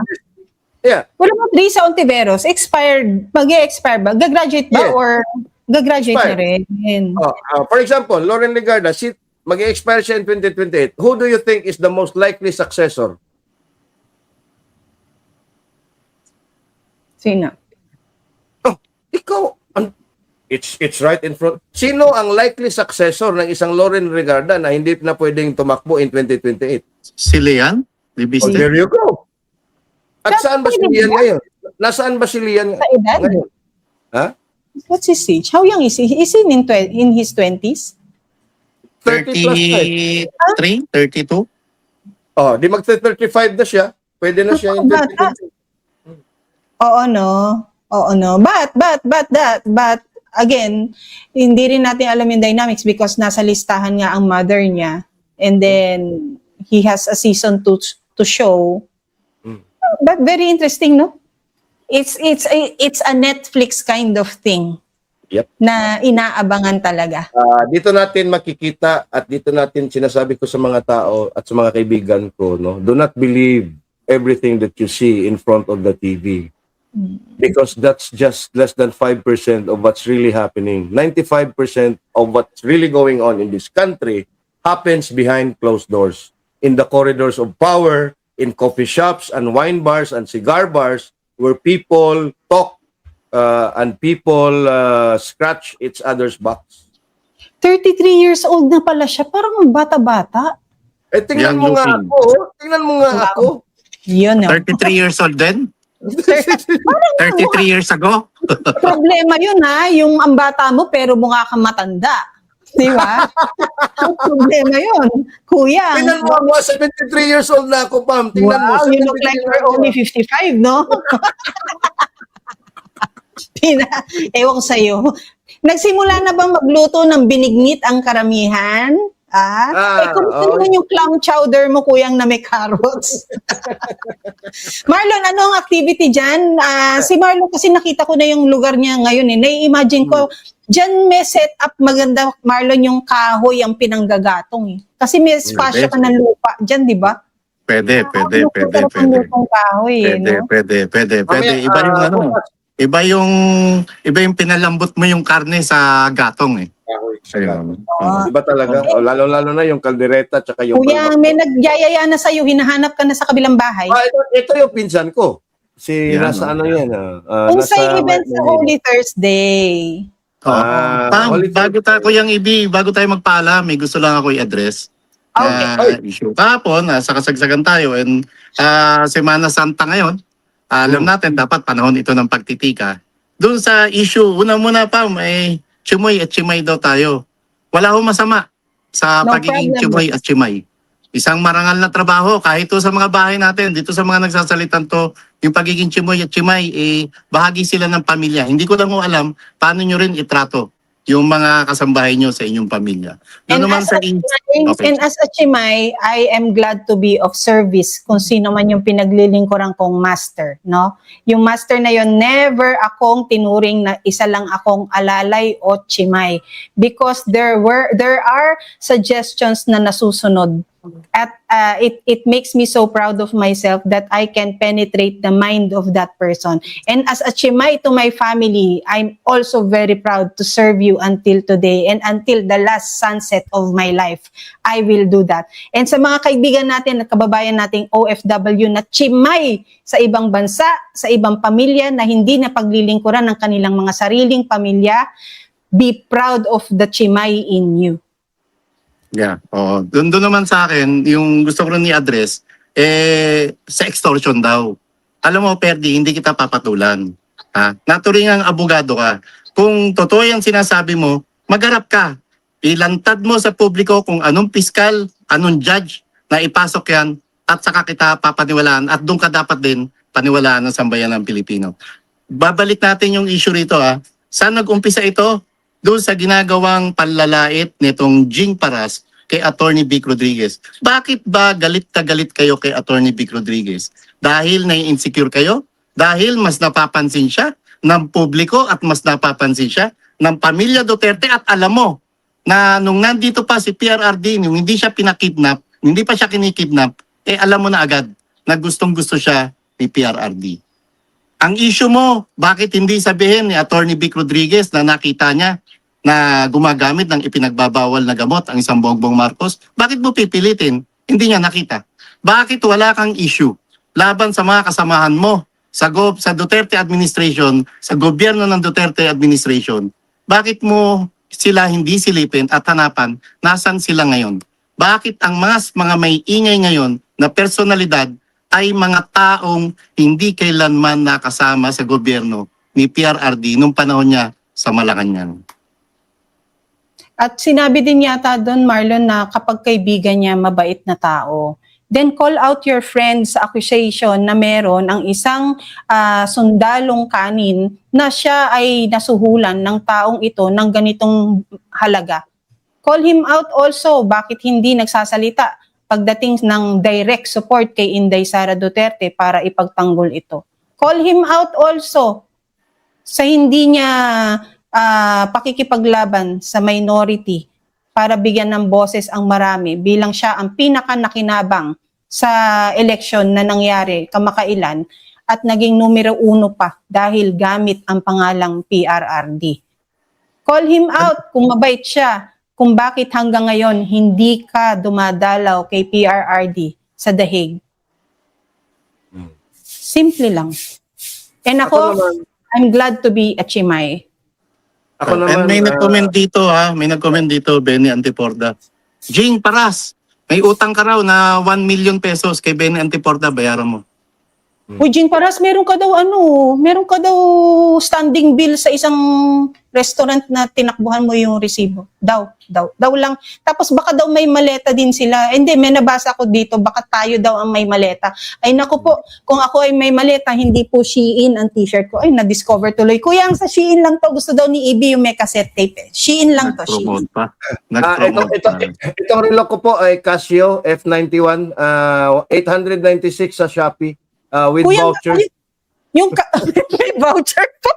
Yeah. Wala mo, Risa Ontiveros, expired, mag-i-expire ba? Gagraduate ba Yes. or gagraduate na Expired. rin? For example, Loren Legarda, mag-i-expire siya in 2028. Who do you think is the most likely successor? Sino? ikaw, it's right in front. Sino ang likely successor ng isang Loren Regarda na hindi na pwedeng tumakbo in 2028? Si Lian? Oh, Libiste? there you go. At That's saan ba si pwede Lian ba? ngayon? Nasaan ba si Lian Sa edad? ngayon? Ha? What's his age? How young is he? Is he in his 20s? 30 plus na eh. 33? 32? Oh, di mag-35 na siya. Pwede na siya in Bata. 2028. Oo, no. Oo, no. But, again, hindi rin natin alam yung dynamics because nasa listahan nga ang mother niya. And then, he has a season to show. But very interesting, no? It's a Netflix kind of thing. Yep. Na inaabangan talaga. Dito natin makikita at dito natin sinasabi ko sa mga tao at sa mga kaibigan ko, no? Do not believe everything that you see in front of the TV. Because that's just less than 5% of what's really happening. 95% of what's really going on in this country happens behind closed doors. In the corridors of power, in coffee shops and wine bars and cigar bars where people talk and people scratch each other's backs. 33 years old na pala siya. Parang bata-bata. Eh, tingnan Young mo nga looking. ako. Tingnan mo nga ako. Yun, no? 33 years old din? 33 years ago? Problema yun, ha? Yung ang bata mo pero mukha kang matanda. Di ba? Problema yun. Kuya. Tingnan mo ako, 73 years old na ako, Pam. Tingnan mo, Wow, you look 73 like years you're old. only 55, no? Ewan ko sa'yo. Nagsimula na bang magluto ng binignit ang karamihan? Kumusta oo. naman yung clam chowder mo, kuyang na may carrots? Marlon, ano ang activity dyan? Si Marlon, kasi nakita ko na yung lugar niya ngayon. Nai-imagine ko, dyan may set up maganda, Marlon, yung kahoy ang pinanggagatong. Kasi may spasyo ka ng lupa dyan, di ba? Pwede. Lutong kahoy, no? Pwede. Mamaya, Iba yung ano, iba yung pinalambot mo yung karne sa gatong eh. Ayun. Iba talaga. Lalo-lalo na yung kaldereta tsaka yung Kuya, may nagyayaya na sa'yo, hinahanap ka na sa kabilang bahay. ito yung pinsan ko. Si Yan, nasa ano yan. Kung sa event sa Holy Thursday. Pam, bago tayo bago tayo magpaalam, may gusto lang ako i-address. Okay. Issue. Kahapon, sa kasagsagan tayo and Semana Santa ngayon, alam natin dapat panahon ito ng pagtitika. Doon sa issue, una-muna pa, may chimoy at chimay daw tayo. Wala ho masama sa No pagiging problem. chimoy at chimay. Isang marangal na trabaho, kahit to sa mga bahay natin, dito sa mga nagsasalitan to, yung pagiging chimoy at chimay, bahagi sila ng pamilya. Hindi ko lang ho alam paano nyo rin itrato yung mga kasambahay nyo sa inyong pamilya. Doon naman sa Okay. And as a Chimay, I am glad to be of service kung sino man yung pinaglilingkuran kong master, no? Yung master na yun, never akong tinuring na isa lang akong alalay o Chimay because there are suggestions na nasusunod. At it makes me so proud of myself that I can penetrate the mind of that person. And as a Chimay to my family, I'm also very proud to serve you until today and until the last sunset of my life. I will do that. And sa mga kaibigan natin at kababayan nating OFW na Chimay sa ibang bansa, sa ibang pamilya na hindi na paglilingkuran ng kanilang mga sariling pamilya, be proud of the Chimay in you. Yeah. Doon naman sa akin, yung gusto ko rin i-address, sa extortion daw. Alam mo, Perdi, hindi kita papatulan. Naturingang abogado ka. Kung totoo yung sinasabi mo, magharap ka. Ilantad mo sa publiko kung anong piskal, anong judge na ipasok yan at saka kita papaniwalaan at doon ka dapat din paniwalaan ng sambayan ng Pilipino. Babalik natin yung issue rito. Saan nag-umpisa ito? Doon sa ginagawang panlalait nitong Jing Paras kay Attorney Vic Rodriguez. Bakit ba galit kayo kay Attorney Vic Rodriguez? Dahil nai-insecure kayo? Dahil mas napapansin siya ng publiko at mas napapansin siya ng pamilya Duterte at alam mo na nung nandito pa si PRRD, nung hindi siya pinakidnap, hindi pa siya kinikidnap, alam mo na agad na gustong-gusto siya ni PRRD. Ang issue mo, bakit hindi sabihin ni Attorney Vic Rodriguez na nakita niya na gumagamit ng ipinagbabawal na gamot ang isang Bongbong Marcos? Bakit mo pipilitin? Hindi niya nakita. Bakit wala kang issue laban sa mga kasamahan mo sa Duterte administration, sa gobyerno ng Duterte administration, bakit mo sila hindi silipin at hanapan nasan sila ngayon? Bakit ang mga may ingay ngayon na personalidad ay mga taong hindi kailanman nakasama sa gobyerno ni PRRD nung panahon niya sa Malacanang? At sinabi din yata doon, Marlon, na kapag kaibigan niya mabait na tao, then call out your friends sa accusation na meron ang isang sundalong kanin na siya ay nasuhulan ng taong ito ng ganitong halaga. Call him out also, bakit hindi nagsasalita pagdating ng direct support kay Inday Sara Duterte para ipagtanggol ito. Call him out also sa hindi niya pakikipaglaban sa minority para bigyan ng boses ang marami bilang siya ang pinaka-nakinabang sa eleksyon na nangyari kamakailan at naging numero 1 pa dahil gamit ang pangalang PRRD. Call him out kung mabait siya, kung bakit hanggang ngayon hindi ka dumadalaw kay PRRD sa The Hague. Simple lang. And ako, I'm glad to be a Chimay. Ako And naman, may nag-comment dito may nag-comment dito, Benny Antiporda. Jing Paras, may utang ka raw na 1 million pesos kay Benny Antiporda, bayaran mo. Eugene Paras, meron ka daw standing bill sa isang restaurant na tinakbuhan mo yung resibo. Daw lang. Tapos baka daw may maleta din sila. Hindi, may nabasa ko dito, baka tayo daw ang may maleta. Ay naku po, kung ako ay may maleta, hindi po Shein ang t-shirt ko. Ay, na-discover tuloy. Kuya, ang sa Shein lang to. Gusto daw ni Ibi yung may cassette tape. Shein lang to, Shein. Nag-promote pa. Nag-promote pa. Itong relo ko po ay Casio F91, 896 sa Shopee with Kuya, voucher. yung may voucher po.